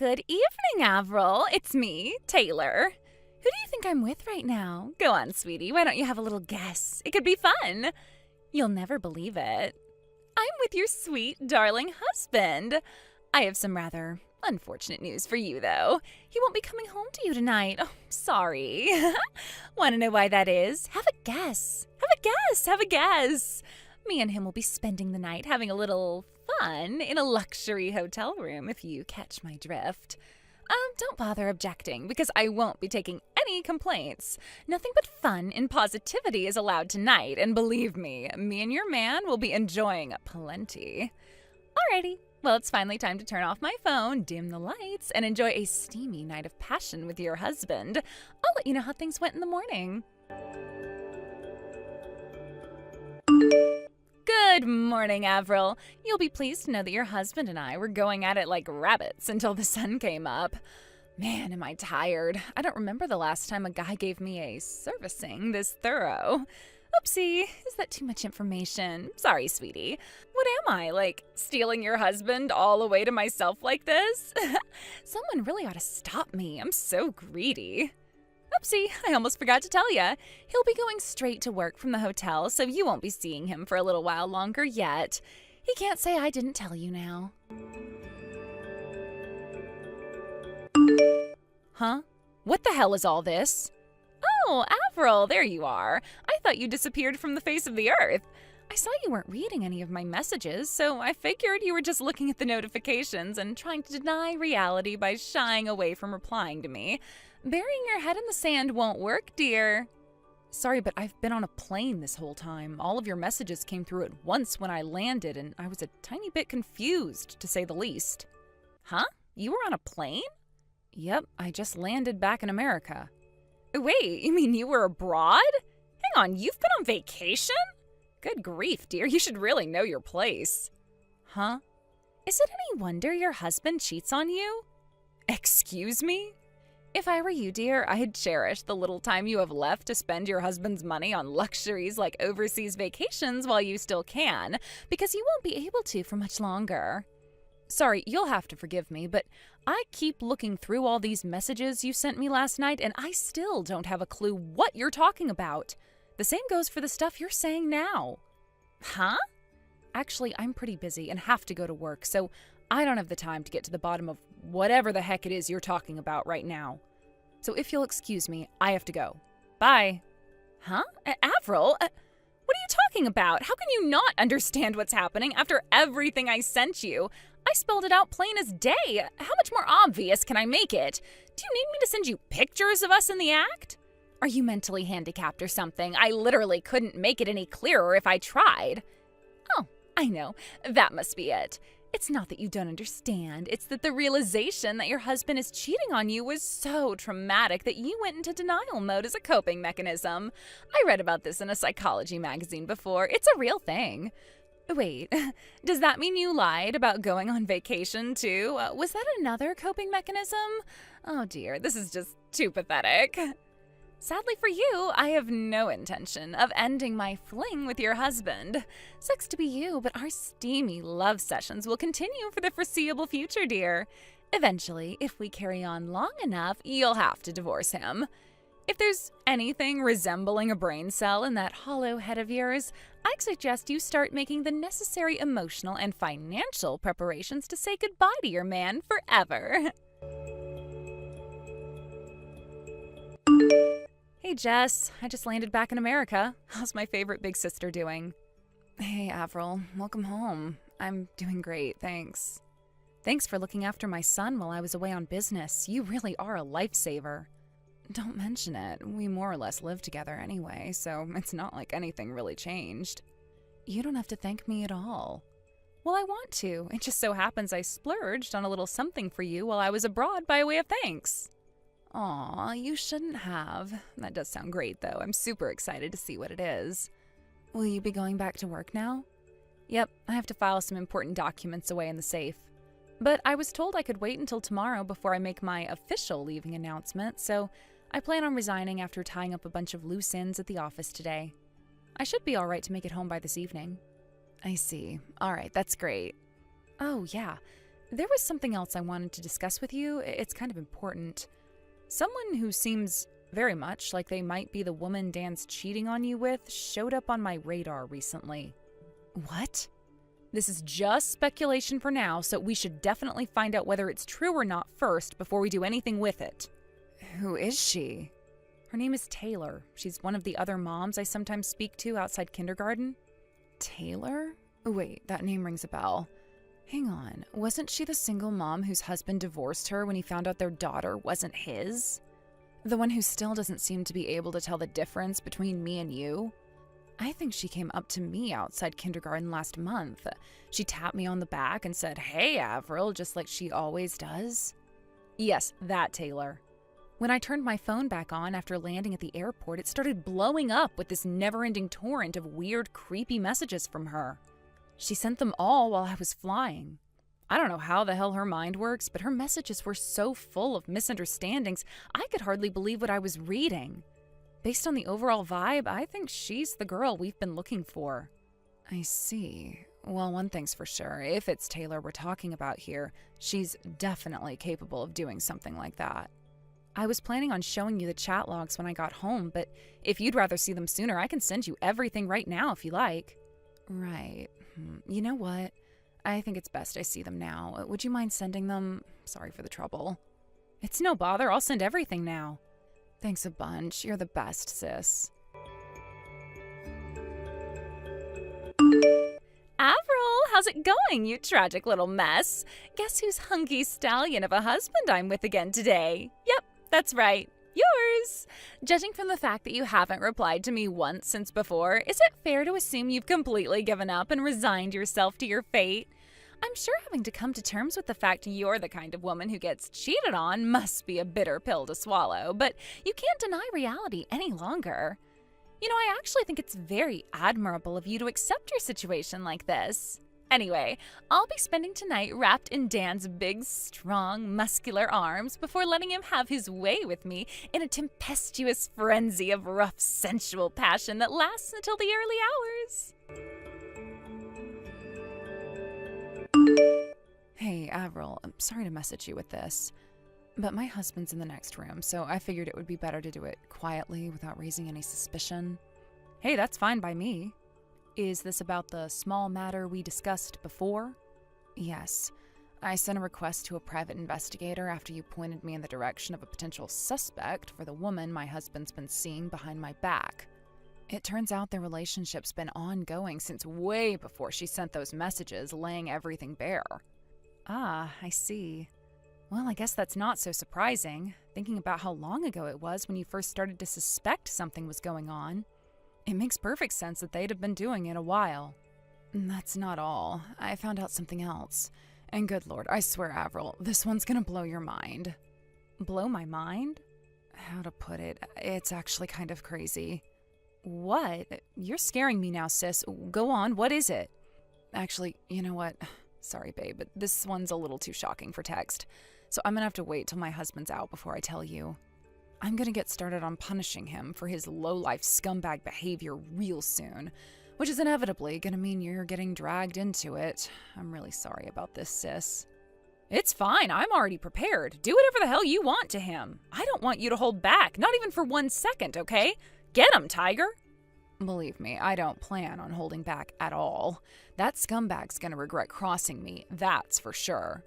Good evening, Avril. It's me, Taylor. Who do you think I'm with right now? Go on, sweetie. Why don't you have a little guess? It could be fun. You'll never believe it. I'm with your sweet, darling husband. I have some rather unfortunate news for you, though. He won't be coming home to you tonight. Oh, sorry. Want to know why that is? Have a guess. Have a guess. Me and him will be spending the night having a little fun in a luxury hotel room, if you catch my drift. Don't bother objecting, because I won't be taking any complaints. Nothing but fun and positivity is allowed tonight, and believe me and your man will be enjoying plenty. Alrighty, well, it's finally time to turn off my phone, dim the lights, and enjoy a steamy night of passion with your husband. I'll let you know how things went in the morning. Good morning, Avril. You'll be pleased to know that your husband and I were going at it like rabbits until the sun came up. Man, am I tired. I don't remember the last time a guy gave me a servicing this thorough. Oopsie, is that too much information? Sorry, sweetie. What am I, like, stealing your husband all the way to myself like this? Someone really ought to stop me. I'm so greedy. Oopsie, I almost forgot to tell ya. He'll be going straight to work from the hotel, so you won't be seeing him for a little while longer yet. He can't say I didn't tell you now. Huh? What the hell is all this? Oh, Avril, there you are. I thought you disappeared from the face of the earth. I saw you weren't reading any of my messages, so I figured you were just looking at the notifications and trying to deny reality by shying away from replying to me. Burying your head in the sand won't work, dear. Sorry, but I've been on a plane this whole time. All of your messages came through at once when I landed, and I was a tiny bit confused, to say the least. Huh? You were on a plane? Yep, I just landed back in America. Wait, you mean you were abroad? Hang on, you've been on vacation? Good grief, dear, you should really know your place. Huh? Is it any wonder your husband cheats on you? Excuse me? If I were you, dear, I'd cherish the little time you have left to spend your husband's money on luxuries like overseas vacations while you still can, because you won't be able to for much longer. Sorry, you'll have to forgive me, but I keep looking through all these messages you sent me last night, and I still don't have a clue what you're talking about. The same goes for the stuff you're saying now. Huh? Actually, I'm pretty busy and have to go to work, so I don't have the time to get to the bottom of whatever the heck it is you're talking about right now. So if you'll excuse me, I have to go. Bye. Huh? Avril? What are you talking about? How can you not understand what's happening after everything I sent you? I spelled it out plain as day. How much more obvious can I make it? Do you need me to send you pictures of us in the act? Are you mentally handicapped or something? I literally couldn't make it any clearer if I tried. Oh, I know. That must be it. It's not that you don't understand. It's that the realization that your husband is cheating on you was so traumatic that you went into denial mode as a coping mechanism. I read about this in a psychology magazine before. It's a real thing. Wait, does that mean you lied about going on vacation too? Was that another coping mechanism? Oh dear, this is just too pathetic. Sadly for you, I have no intention of ending my fling with your husband. Sucks to be you, but our steamy love sessions will continue for the foreseeable future, dear. Eventually, if we carry on long enough, you'll have to divorce him. If there's anything resembling a brain cell in that hollow head of yours, I'd suggest you start making the necessary emotional and financial preparations to say goodbye to your man forever. Hey, Jess. I just landed back in America. How's my favorite big sister doing? Hey, Avril. Welcome home. I'm doing great, thanks. Thanks for looking after my son while I was away on business. You really are a lifesaver. Don't mention it. We more or less live together anyway, so it's not like anything really changed. You don't have to thank me at all. Well, I want to. It just so happens I splurged on a little something for you while I was abroad by way of thanks. Aw, you shouldn't have. That does sound great, though. I'm super excited to see what it is. Will you be going back to work now? Yep, I have to file some important documents away in the safe. But I was told I could wait until tomorrow before I make my official leaving announcement, so I plan on resigning after tying up a bunch of loose ends at the office today. I should be all right to make it home by this evening. I see. All right, that's great. Oh, yeah. There was something else I wanted to discuss with you. It's kind of important. Someone who seems very much like they might be the woman Dan's cheating on you with showed up on my radar recently. What? This is just speculation for now, so we should definitely find out whether it's true or not first before we do anything with it. Who is she? Her name is Taylor. She's one of the other moms I sometimes speak to outside kindergarten. Taylor? Oh, wait, that name rings a bell. Hang on, wasn't she the single mom whose husband divorced her when he found out their daughter wasn't his? The one who still doesn't seem to be able to tell the difference between me and you? I think she came up to me outside kindergarten last month. She tapped me on the back and said, "Hey, Avril," just like she always does. Yes, that Taylor. When I turned my phone back on after landing at the airport, it started blowing up with this never-ending torrent of weird, creepy messages from her. She sent them all while I was flying. I don't know how the hell her mind works, but her messages were so full of misunderstandings, I could hardly believe what I was reading. Based on the overall vibe, I think she's the girl we've been looking for. I see. Well, one thing's for sure. If it's Taylor we're talking about here, she's definitely capable of doing something like that. I was planning on showing you the chat logs when I got home, but if you'd rather see them sooner, I can send you everything right now if you like. Right. You know what? I think it's best I see them now. Would you mind sending them? Sorry for the trouble. It's no bother. I'll send everything now. Thanks a bunch. You're the best, sis. Avril, how's it going, you tragic little mess? Guess whose hunky stallion of a husband I'm with again today? Yep, that's right. Yours! Judging from the fact that you haven't replied to me once since before, is it fair to assume you've completely given up and resigned yourself to your fate? I'm sure having to come to terms with the fact you're the kind of woman who gets cheated on must be a bitter pill to swallow, but you can't deny reality any longer. You know, I actually think it's very admirable of you to accept your situation like this. Anyway, I'll be spending tonight wrapped in Dan's big, strong, muscular arms before letting him have his way with me in a tempestuous frenzy of rough, sensual passion that lasts until the early hours. Hey, Avril, I'm sorry to message you with this, but my husband's in the next room, so I figured it would be better to do it quietly without raising any suspicion. Hey, that's fine by me. Is this about the small matter we discussed before? Yes. I sent a request to a private investigator after you pointed me in the direction of a potential suspect for the woman my husband's been seeing behind my back. It turns out their relationship's been ongoing since way before she sent those messages laying everything bare. Ah, I see. Well, I guess that's not so surprising, thinking about how long ago it was when you first started to suspect something was going on. It makes perfect sense that they'd have been doing it a while. That's not all. I found out something else. And good Lord, I swear, Avril, this one's gonna blow your mind. Blow my mind? How to put it? It's actually kind of crazy. What? You're scaring me now, sis. Go on, what is it? Actually, you know what? Sorry, babe, but this one's a little too shocking for text. So I'm gonna have to wait till my husband's out before I tell you. I'm gonna get started on punishing him for his low-life scumbag behavior real soon, which is inevitably gonna mean you're getting dragged into it. I'm really sorry about this, sis. It's fine, I'm already prepared. Do whatever the hell you want to him. I don't want you to hold back, not even for 1 second, okay? Get him, tiger! Believe me, I don't plan on holding back at all. That scumbag's gonna regret crossing me, that's for sure.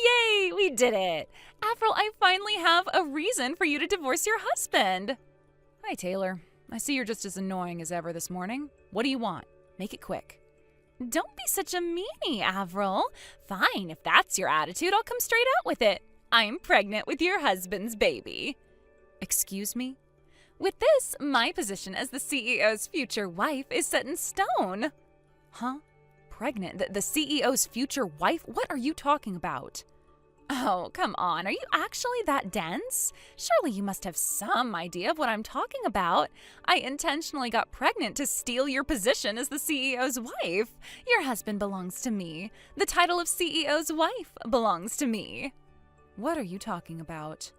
Yay, we did it! Avril, I finally have a reason for you to divorce your husband. Hi, Taylor. I see you're just as annoying as ever this morning. What do you want? Make it quick. Don't be such a meanie, Avril. Fine, if that's your attitude, I'll come straight out with it. I'm pregnant with your husband's baby. Excuse me? With this, my position as the CEO's future wife is set in stone. Huh? Pregnant? The CEO's future wife? What are you talking about? Oh, come on. Are you actually that dense? Surely you must have some idea of what I'm talking about. I intentionally got pregnant to steal your position as the CEO's wife. Your husband belongs to me. The title of CEO's wife belongs to me. What are you talking about?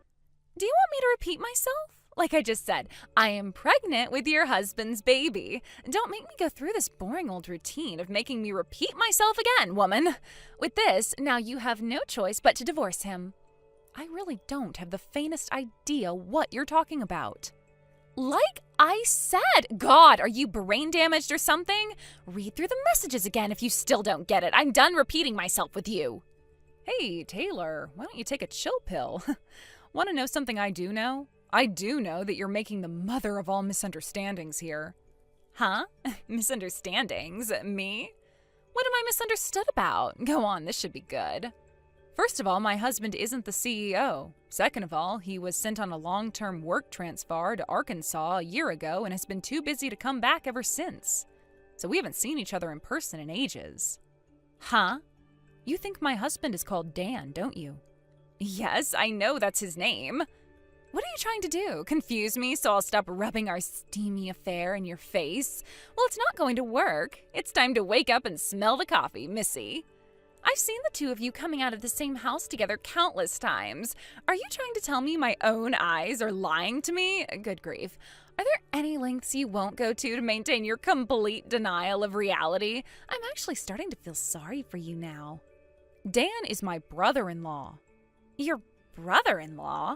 Do you want me to repeat myself? Like I just said, I am pregnant with your husband's baby. Don't make me go through this boring old routine of making me repeat myself again, woman. With this, now you have no choice but to divorce him. I really don't have the faintest idea what you're talking about. Like I said, God, are you brain damaged or something? Read through the messages again if you still don't get it. I'm done repeating myself with you. Hey, Taylor, why don't you take a chill pill? Want to know something I do know? I do know that you're making the mother of all misunderstandings here. Huh? Misunderstandings? Me? What am I misunderstood about? Go on, this should be good. First of all, my husband isn't the CEO. Second of all, he was sent on a long-term work transfer to Arkansas a year ago and has been too busy to come back ever since. So we haven't seen each other in person in ages. Huh? You think my husband is called Dan, don't you? Yes, I know that's his name. What are you trying to do? Confuse me so I'll stop rubbing our steamy affair in your face? Well, it's not going to work. It's time to wake up and smell the coffee, missy. I've seen the two of you coming out of the same house together countless times. Are you trying to tell me my own eyes are lying to me? Good grief. Are there any lengths you won't go to maintain your complete denial of reality? I'm actually starting to feel sorry for you now. Dan is my brother-in-law. Your brother-in-law?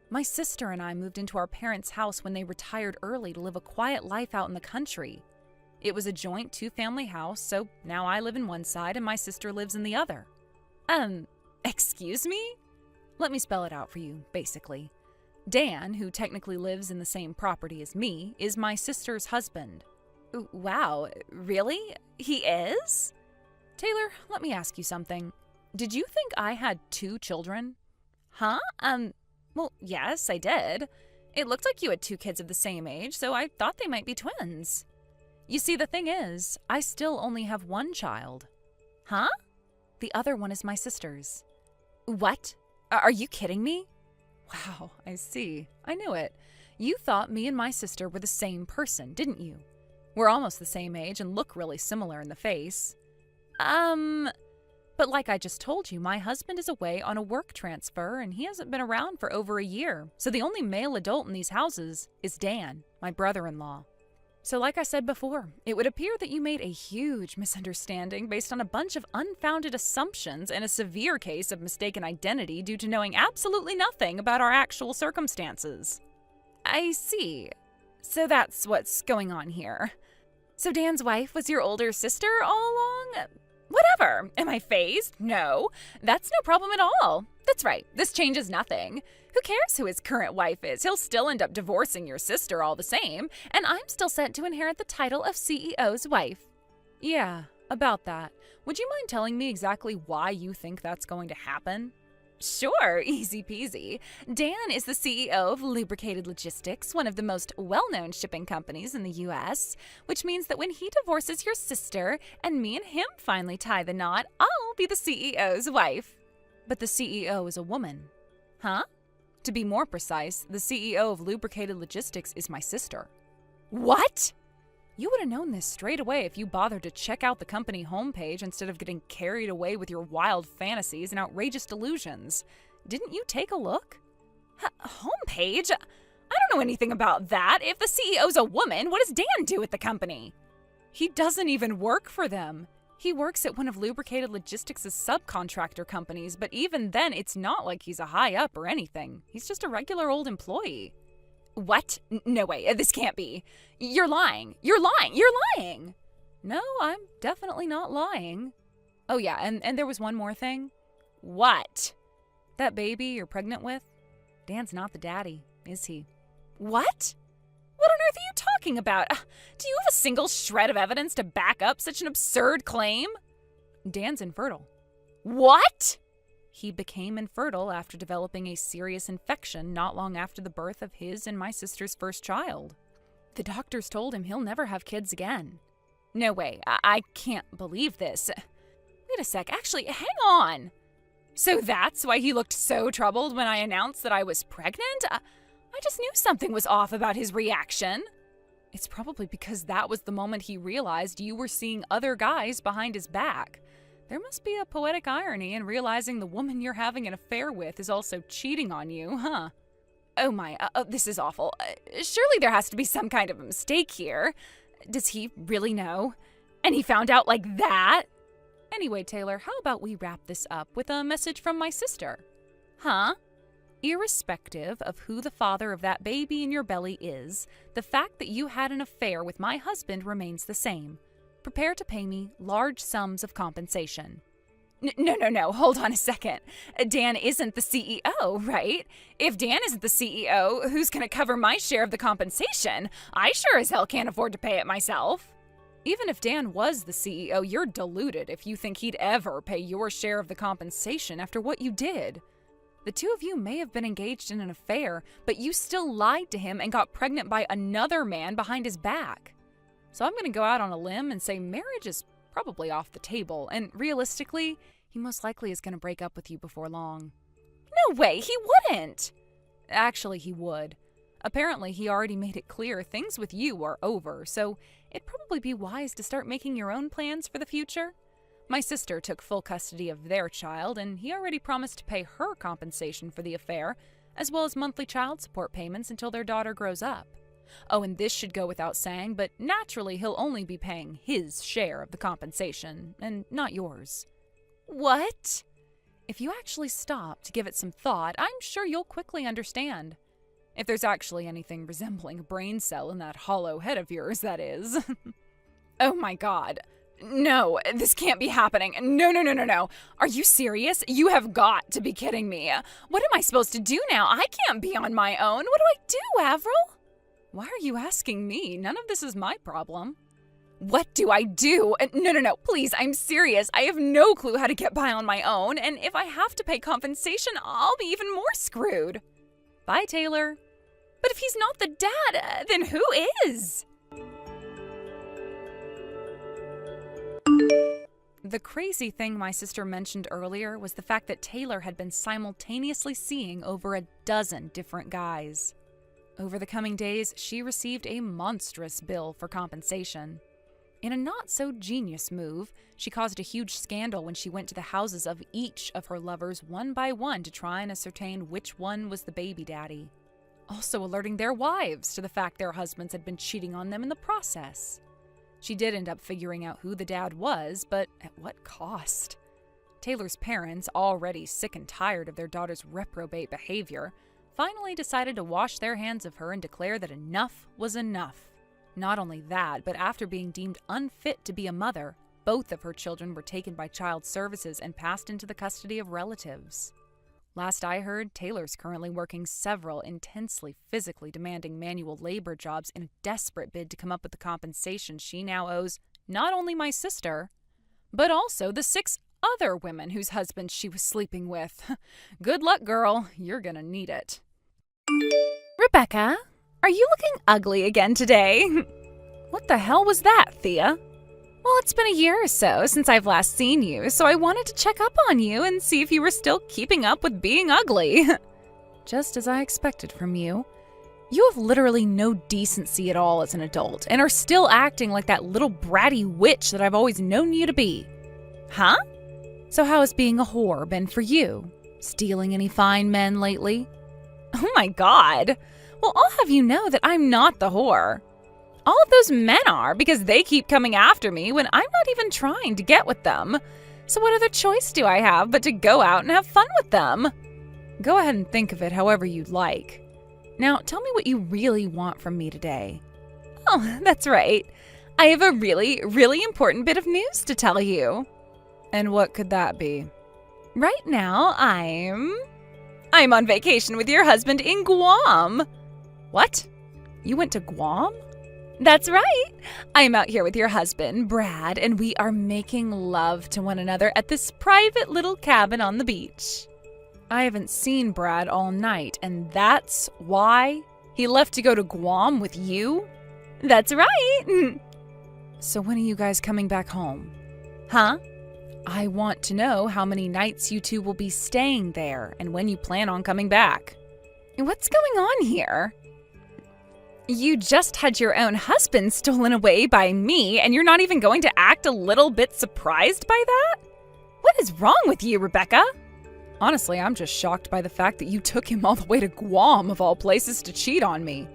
My sister and I moved into our parents' house when they retired early to live a quiet life out in the country. It was a joint two-family house, so now I live in one side and my sister lives in the other. Excuse me? Let me spell it out for you, basically. Dan, who technically lives in the same property as me, is my sister's husband. Wow, really? He is? Taylor, let me ask you something. Did you think I had 2 children? Huh? Well, yes, I did. It looked like you had 2 kids of the same age, so I thought they might be twins. You see, the thing is, I still only have 1 child. Huh? The other one is my sister's. What? Are you kidding me? Wow, I see. I knew it. You thought me and my sister were the same person, didn't you? We're almost the same age and look really similar in the face. But like I just told you, my husband is away on a work transfer and he hasn't been around for over a year. So the only male adult in these houses is Dan, my brother-in-law. So like I said before, it would appear that you made a huge misunderstanding based on a bunch of unfounded assumptions and a severe case of mistaken identity due to knowing absolutely nothing about our actual circumstances. I see. So that's what's going on here. So Dan's wife was your older sister all along? Whatever. Am I phased? No. That's no problem at all. That's right. This changes nothing. Who cares who his current wife is? He'll still end up divorcing your sister all the same, and I'm still set to inherit the title of CEO's wife. Yeah, about that. Would you mind telling me exactly why you think that's going to happen? Sure, easy peasy. Dan is the CEO of Lubricated Logistics, one of the most well-known shipping companies in the U.S., which means that when he divorces your sister and me and him finally tie the knot, I'll be the CEO's wife. But the CEO is a woman. Huh? To be more precise, the CEO of Lubricated Logistics is my sister. What? You would have known this straight away if you bothered to check out the company homepage instead of getting carried away with your wild fantasies and outrageous delusions. Didn't you take a look? Homepage? I don't know anything about that. If the CEO's a woman, what does Dan do at the company? He doesn't even work for them. He works at one of Lubricated Logistics' subcontractor companies, but even then, it's not like he's a high-up or anything. He's just a regular old employee. What? No way, this can't be. You're lying. You're lying. You're lying. No, I'm definitely not lying. Oh yeah, and there was one more thing. What? That baby you're pregnant with? Dan's not the daddy, is he? What? What on earth are you talking about? Do you have a single shred of evidence to back up such an absurd claim? Dan's infertile. What? He became infertile after developing a serious infection not long after the birth of his and my sister's first child. The doctors told him he'll never have kids again. No way, I can't believe this. Wait a sec, actually, hang on. So that's why he looked so troubled when I announced that I was pregnant? I just knew something was off about his reaction. It's probably because that was the moment he realized you were seeing other guys behind his back. There must be a poetic irony in realizing the woman you're having an affair with is also cheating on you, huh? Oh my, this is awful. Surely there has to be some kind of a mistake here. Does he really know? And he found out like that? Anyway, Taylor, how about we wrap this up with a message from my sister? Huh? Irrespective of who the father of that baby in your belly is, the fact that you had an affair with my husband remains the same. Prepare to pay me large sums of compensation. No, hold on a second. Dan isn't the CEO, right? If Dan isn't the CEO, who's going to cover my share of the compensation? I sure as hell can't afford to pay it myself. Even if Dan was the CEO, you're deluded if you think he'd ever pay your share of the compensation after what you did. The two of you may have been engaged in an affair, but you still lied to him and got pregnant by another man behind his back. So I'm going to go out on a limb and say marriage is probably off the table, and realistically, he most likely is going to break up with you before long. No way, he wouldn't! Actually, he would. Apparently, he already made it clear things with you are over, so it'd probably be wise to start making your own plans for the future. My sister took full custody of their child, and he already promised to pay her compensation for the affair, as well as monthly child support payments until their daughter grows up. Oh, and this should go without saying, but naturally he'll only be paying his share of the compensation, and not yours. What? If you actually stop to give it some thought, I'm sure you'll quickly understand. If there's actually anything resembling a brain cell in that hollow head of yours, that is. Oh my God. No, this can't be happening. No. Are you serious? You have got to be kidding me. What am I supposed to do now? I can't be on my own. What do I do, Avril? Why are you asking me? None of this is my problem. What do I do? No, please, I'm serious. I have no clue how to get by on my own, and if I have to pay compensation, I'll be even more screwed. Bye, Taylor. But if he's not the dad, then who is? The crazy thing my sister mentioned earlier was the fact that Taylor had been simultaneously seeing over a dozen different guys. Over the coming days, she received a monstrous bill for compensation. In a not-so-genius move, she caused a huge scandal when she went to the houses of each of her lovers one by one to try and ascertain which one was the baby daddy, also alerting their wives to the fact their husbands had been cheating on them in the process. She did end up figuring out who the dad was, but at what cost? Taylor's parents, already sick and tired of their daughter's reprobate behavior, finally decided to wash their hands of her and declare that enough was enough. Not only that, but after being deemed unfit to be a mother, both of her children were taken by child services and passed into the custody of relatives. Last I heard, Taylor's currently working several intensely physically demanding manual labor jobs in a desperate bid to come up with the compensation she now owes not only my sister, but also the 6 other women whose husbands she was sleeping with. Good luck, girl. You're gonna need it. Rebecca, are you looking ugly again today? What the hell was that, Thea? Well, it's been a year or so since I've last seen you, so I wanted to check up on you and see if you were still keeping up with being ugly. Just as I expected from you. You have literally no decency at all as an adult and are still acting like that little bratty witch that I've always known you to be. Huh? So how has being a whore been for you? Stealing any fine men lately? Oh my God. Well, I'll have you know that I'm not the whore. All of those men are, because they keep coming after me when I'm not even trying to get with them. So what other choice do I have but to go out and have fun with them? Go ahead and think of it however you'd like. Now, tell me what you really want from me today. Oh, that's right. I have a really, really important bit of news to tell you. And what could that be? Right now, I'm on vacation with your husband in Guam. What? You went to Guam? That's right. I'm out here with your husband, Brad, and we are making love to one another at this private little cabin on the beach. I haven't seen Brad all night, and that's why he left to go to Guam with you? That's right. So when are you guys coming back home? Huh? I want to know how many nights you two will be staying there and when you plan on coming back. What's going on here? You just had your own husband stolen away by me, and you're not even going to act a little bit surprised by that? What is wrong with you, Rebecca? Honestly, I'm just shocked by the fact that you took him all the way to Guam, of all places, to cheat on me.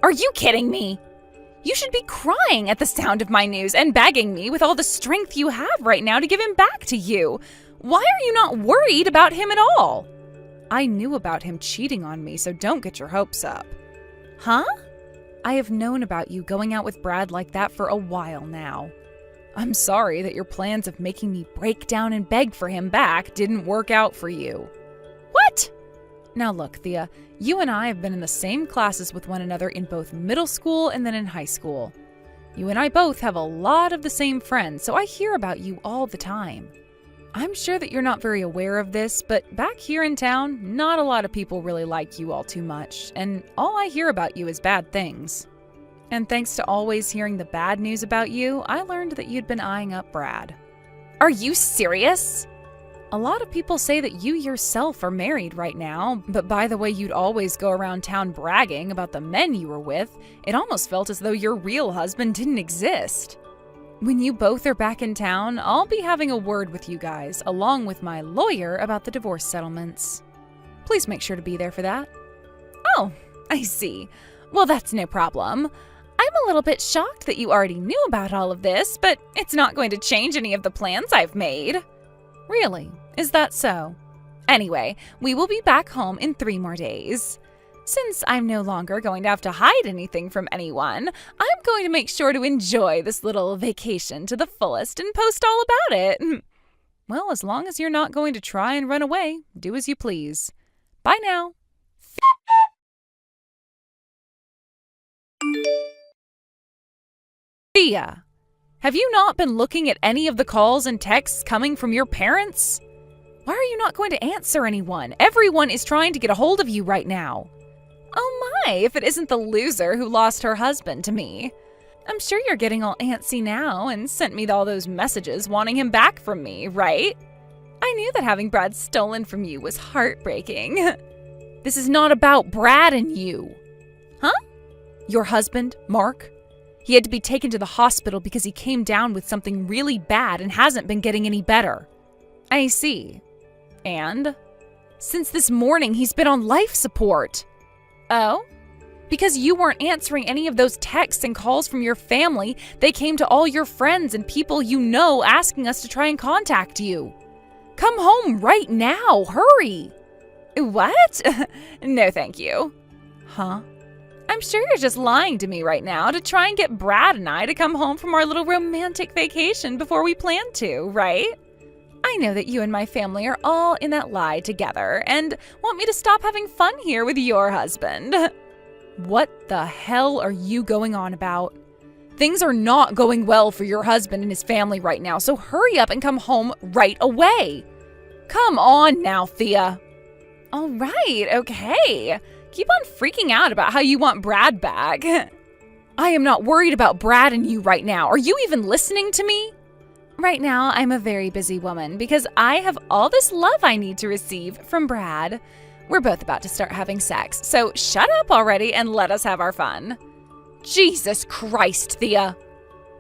Are you kidding me? You should be crying at the sound of my news and begging me with all the strength you have right now to give him back to you. Why are you not worried about him at all? I knew about him cheating on me, so don't get your hopes up. Huh? I have known about you going out with Brad like that for a while now. I'm sorry that your plans of making me break down and beg for him back didn't work out for you. What? Now look, Thea, you and I have been in the same classes with one another in both middle school and then in high school. You and I both have a lot of the same friends, so I hear about you all the time. I'm sure that you're not very aware of this, but back here in town, not a lot of people really like you all too much, and all I hear about you is bad things. And thanks to always hearing the bad news about you, I learned that you'd been eyeing up Brad. Are you serious? A lot of people say that you yourself are married right now, but by the way you'd always go around town bragging about the men you were with, it almost felt as though your real husband didn't exist. When you both are back in town, I'll be having a word with you guys, along with my lawyer, about the divorce settlements. Please make sure to be there for that. Oh, I see. Well, that's no problem. I'm a little bit shocked that you already knew about all of this, but it's not going to change any of the plans I've made. Really? Is that so? Anyway, we will be back home in 3 more days. Since I'm no longer going to have to hide anything from anyone, I'm going to make sure to enjoy this little vacation to the fullest and post all about it. Well, as long as you're not going to try and run away, do as you please. Bye now. Thea, have you not been looking at any of the calls and texts coming from your parents? Why are you not going to answer anyone? Everyone is trying to get a hold of you right now. Oh my, if it isn't the loser who lost her husband to me. I'm sure you're getting all antsy now and sent me all those messages wanting him back from me, right? I knew that having Brad stolen from you was heartbreaking. This is not about Brad and you. Huh? Your husband, Mark? He had to be taken to the hospital because he came down with something really bad and hasn't been getting any better. I see. And? Since this morning, he's been on life support. Oh? Because you weren't answering any of those texts and calls from your family, they came to all your friends and people you know asking us to try and contact you. Come home right now, hurry! What? No, thank you. Huh? I'm sure you're just lying to me right now to try and get Brad and I to come home from our little romantic vacation before we planned to, right? I know that you and my family are all in that lie together and want me to stop having fun here with your husband. What the hell are you going on about? Things are not going well for your husband and his family right now, so hurry up and come home right away. Come on now, Thea. All right, okay. Keep on freaking out about how you want Brad back. I am not worried about Brad and you right now. Are you even listening to me? Right now, I'm a very busy woman because I have all this love I need to receive from Brad. We're both about to start having sex, so shut up already and let us have our fun. Jesus Christ, Thea.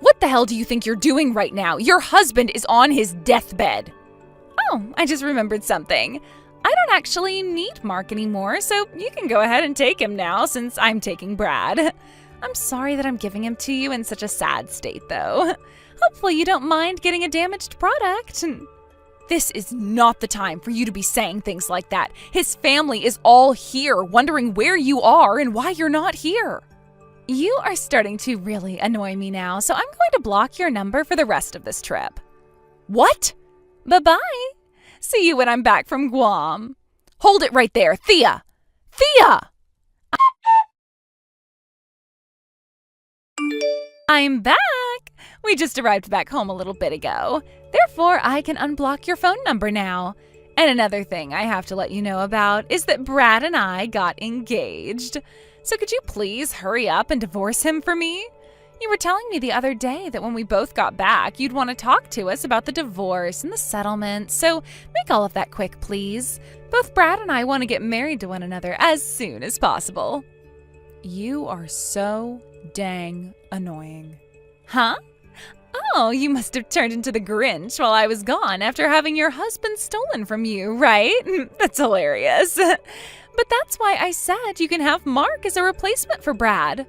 What the hell do you think you're doing right now? Your husband is on his deathbed. Oh, I just remembered something. I don't actually need Mark anymore, so you can go ahead and take him now since I'm taking Brad. I'm sorry that I'm giving him to you in such a sad state, though. Hopefully you don't mind getting a damaged product. This is not the time for you to be saying things like that. His family is all here, wondering where you are and why you're not here. You are starting to really annoy me now, so I'm going to block your number for the rest of this trip. What? Bye-bye. See you when I'm back from Guam. Hold it right there, Thea! Thea! I'm back! We just arrived back home a little bit ago. Therefore, I can unblock your phone number now. And another thing I have to let you know about is that Brad and I got engaged. So could you please hurry up and divorce him for me? You were telling me the other day that when we both got back, you'd want to talk to us about the divorce and the settlement, so make all of that quick, please. Both Brad and I want to get married to one another as soon as possible. You are so dang annoying. Huh? Oh, you must have turned into the Grinch while I was gone after having your husband stolen from you, right? That's hilarious. But that's why I said you can have Mark as a replacement for Brad.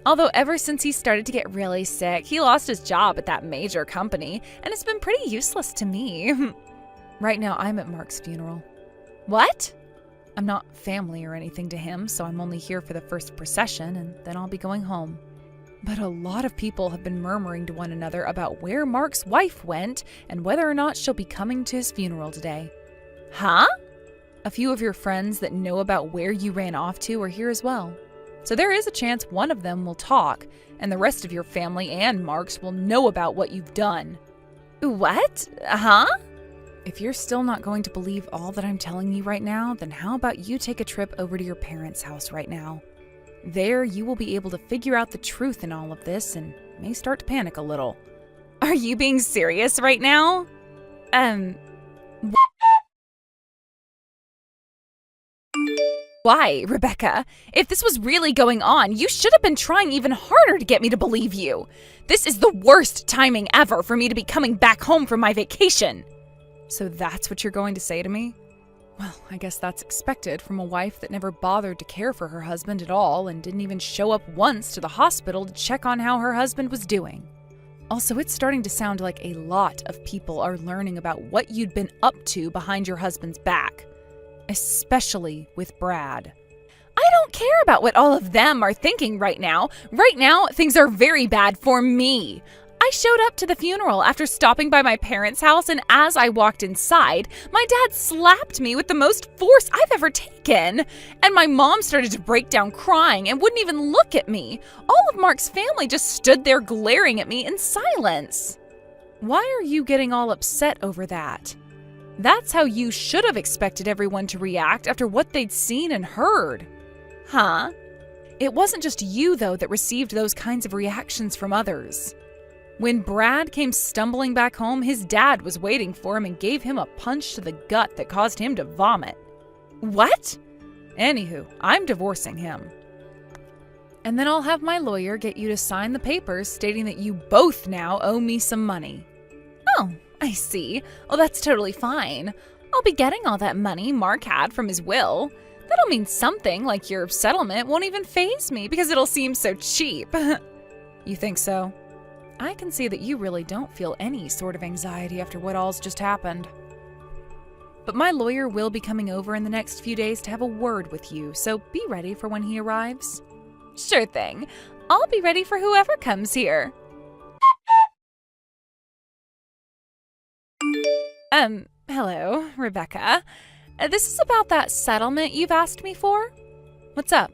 Although ever since he started to get really sick, he lost his job at that major company, and it's been pretty useless to me. Right now, I'm at Mark's funeral. What? I'm not family or anything to him, so I'm only here for the first procession, and then I'll be going home. But a lot of people have been murmuring to one another about where Mark's wife went and whether or not she'll be coming to his funeral today. Huh? A few of your friends that know about where you ran off to are here as well. So there is a chance one of them will talk, and the rest of your family and Mark's will know about what you've done. What? Huh? If you're still not going to believe all that I'm telling you right now, then how about you take a trip over to your parents' house right now? There, you will be able to figure out the truth in all of this and may start to panic a little. Are you being serious right now? Why, Rebecca? If this was really going on, you should have been trying even harder to get me to believe you. This is the worst timing ever for me to be coming back home from my vacation. So that's what you're going to say to me? Well, I guess that's expected from a wife that never bothered to care for her husband at all and didn't even show up once to the hospital to check on how her husband was doing. Also, it's starting to sound like a lot of people are learning about what you'd been up to behind your husband's back. Especially with Brad. I don't care about what all of them are thinking right now. Right now, things are very bad for me. I showed up to the funeral after stopping by my parents' house, and as I walked inside, my dad slapped me with the most force I've ever taken. And my mom started to break down crying and wouldn't even look at me. All of Mark's family just stood there glaring at me in silence. Why are you getting all upset over that? That's how you should have expected everyone to react after what they'd seen and heard. Huh? It wasn't just you, though, that received those kinds of reactions from others. When Brad came stumbling back home, his dad was waiting for him and gave him a punch to the gut that caused him to vomit. What? Anywho, I'm divorcing him. And then I'll have my lawyer get you to sign the papers stating that you both now owe me some money. Oh, I see. Well, that's totally fine. I'll be getting all that money Mark had from his will. That'll mean something, like your settlement won't even faze me because it'll seem so cheap. You think so? I can see that you really don't feel any sort of anxiety after what all's just happened. But my lawyer will be coming over in the next few days to have a word with you, so be ready for when he arrives. Sure thing. I'll be ready for whoever comes here. Hello, Rebecca. This is about that settlement you've asked me for? What's up?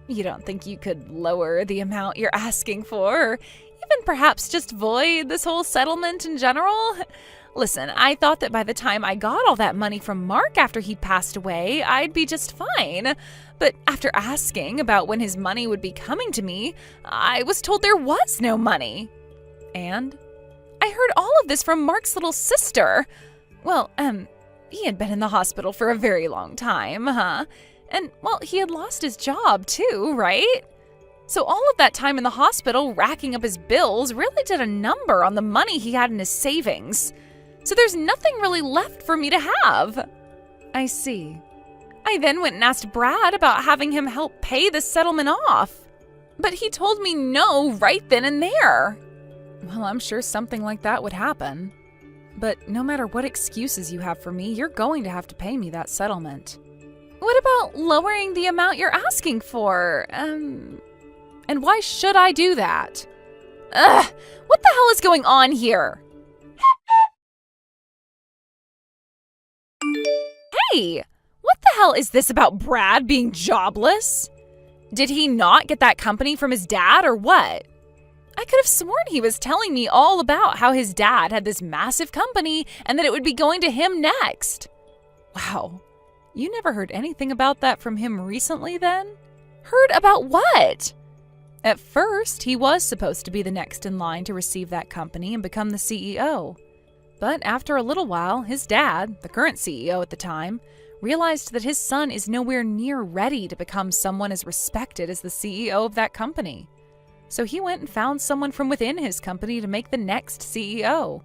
You don't think you could lower the amount you're asking for, or even perhaps just void this whole settlement in general? Listen, I thought that by the time I got all that money from Mark after he passed away, I'd be just fine. But after asking about when his money would be coming to me, I was told there was no money. And I heard all of this from Mark's little sister. Well, he had been in the hospital for a very long time, huh? And, well, he had lost his job too, right? So all of that time in the hospital racking up his bills really did a number on the money he had in his savings. So there's nothing really left for me to have. I see. I then went and asked Brad about having him help pay the settlement off. But he told me no right then and there. Well, I'm sure something like that would happen. But no matter what excuses you have for me, you're going to have to pay me that settlement. What about lowering the amount you're asking for? And why should I do that? Ugh, what the hell is going on here? Hey, what the hell is this about Brad being jobless? Did he not get that company from his dad or what? I could have sworn he was telling me all about how his dad had this massive company and that it would be going to him next. Wow. You never heard anything about that from him recently, then? Heard about what? At first, he was supposed to be the next in line to receive that company and become the CEO. But after a little while, his dad, the current CEO at the time, realized that his son is nowhere near ready to become someone as respected as the CEO of that company. So he went and found someone from within his company to make the next CEO.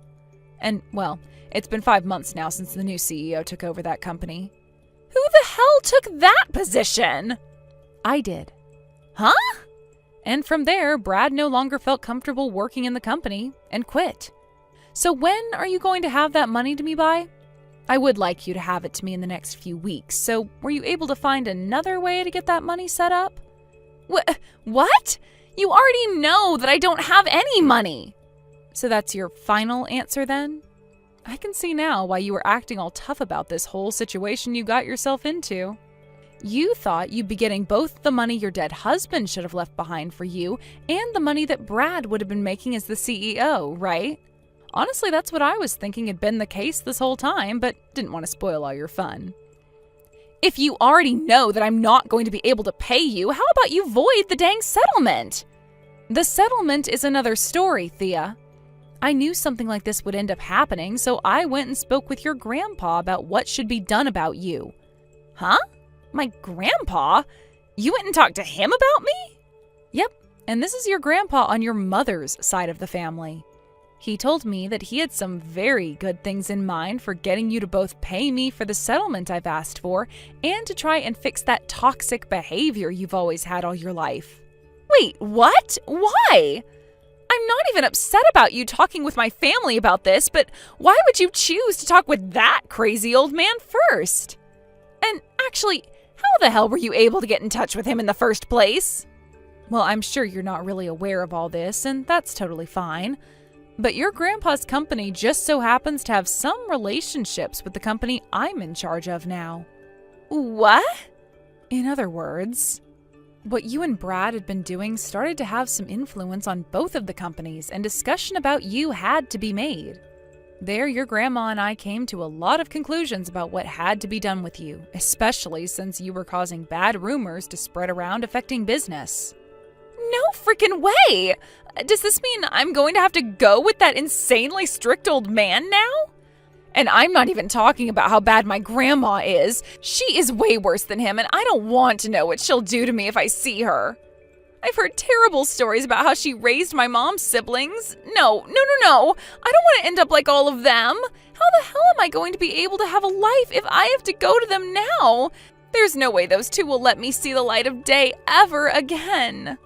And, well, it's been 5 months now since the new CEO took over that company. Who the hell took that position? I did. Huh? And from there, Brad no longer felt comfortable working in the company and quit. So when are you going to have that money to me by? I would like you to have it to me in the next few weeks, so were you able to find another way to get that money set up? What? You already know that I don't have any money! So that's your final answer then? I can see now why you were acting all tough about this whole situation you got yourself into. You thought you'd be getting both the money your dead husband should have left behind for you and the money that Brad would have been making as the CEO, right? Honestly, that's what I was thinking had been the case this whole time, but didn't want to spoil all your fun. If you already know that I'm not going to be able to pay you, how about you void the dang settlement? The settlement is another story, Thea. I knew something like this would end up happening, so I went and spoke with your grandpa about what should be done about you. Huh? My grandpa? You went and talked to him about me? Yep, and this is your grandpa on your mother's side of the family. He told me that he had some very good things in mind for getting you to both pay me for the settlement I've asked for and to try and fix that toxic behavior you've always had all your life. Wait, what? Why? I'm not even upset about you talking with my family about this, but why would you choose to talk with that crazy old man first? And actually, how the hell were you able to get in touch with him in the first place? Well, I'm sure you're not really aware of all this, and that's totally fine. But your grandpa's company just so happens to have some relationships with the company I'm in charge of now. What? In other words, what you and Brad had been doing started to have some influence on both of the companies, and discussion about you had to be made. There, your grandma and I came to a lot of conclusions about what had to be done with you, especially since you were causing bad rumors to spread around affecting business. No freaking way! Does this mean I'm going to have to go with that insanely strict old man now? And I'm not even talking about how bad my grandma is. She is way worse than him, and I don't want to know what she'll do to me if I see her. I've heard terrible stories about how she raised my mom's siblings. No. I don't want to end up like all of them. How the hell am I going to be able to have a life if I have to go to them now? There's no way those two will let me see the light of day ever again.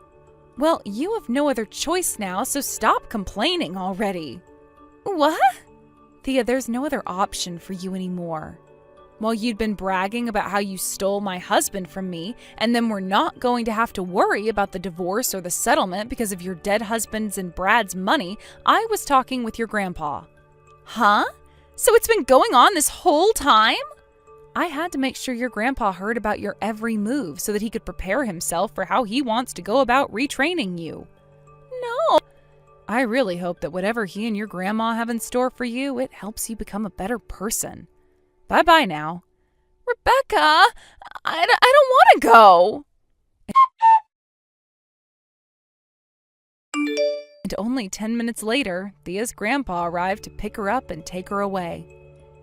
Well, you have no other choice now, so stop complaining already. What? Thea, there's no other option for you anymore. While you'd been bragging about how you stole my husband from me, and then we're not going to have to worry about the divorce or the settlement because of your dead husband's and Brad's money, I was talking with your grandpa. Huh? So it's been going on this whole time? I had to make sure your grandpa heard about your every move so that he could prepare himself for how he wants to go about retraining you. No. I really hope that whatever he and your grandma have in store for you, it helps you become a better person. Bye-bye now. Rebecca, I don't want to go. And only 10 minutes later, Thea's grandpa arrived to pick her up and take her away.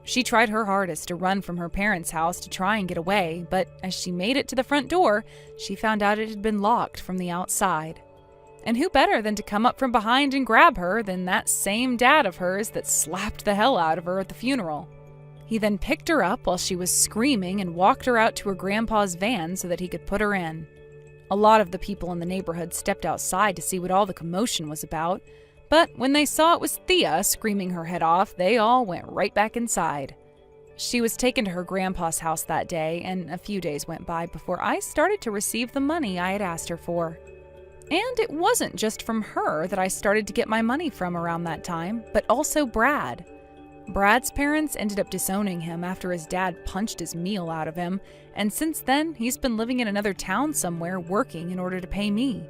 She tried her hardest to run from her parents' house to try and get away, but as she made it to the front door, she found out it had been locked from the outside. And who better than to come up from behind and grab her than that same dad of hers that slapped the hell out of her at the funeral. He then picked her up while she was screaming and walked her out to her grandpa's van so that he could put her in. A lot of the people in the neighborhood stepped outside to see what all the commotion was about, but when they saw it was Thea screaming her head off, they all went right back inside. She was taken to her grandpa's house that day, and a few days went by before I started to receive the money I had asked her for. And it wasn't just from her that I started to get my money from around that time, but also Brad. Brad's parents ended up disowning him after his dad punched his meal out of him, and since then, he's been living in another town somewhere working in order to pay me.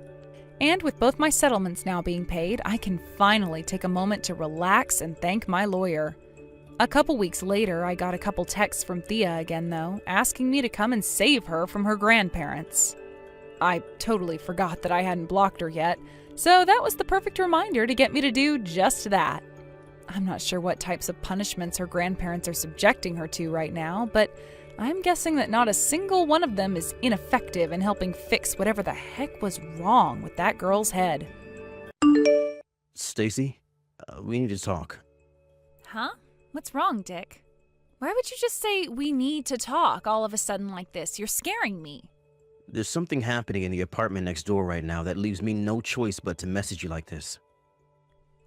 And with both my settlements now being paid, I can finally take a moment to relax and thank my lawyer. A couple weeks later, I got a couple texts from Thea again, though, asking me to come and save her from her grandparents. I totally forgot that I hadn't blocked her yet, so that was the perfect reminder to get me to do just that. I'm not sure what types of punishments her grandparents are subjecting her to right now, but I'm guessing that not a single one of them is ineffective in helping fix whatever the heck was wrong with that girl's head. Stacy, we need to talk. Huh? What's wrong, Dick? Why would you just say we need to talk all of a sudden like this? You're scaring me. There's something happening in the apartment next door right now that leaves me no choice but to message you like this.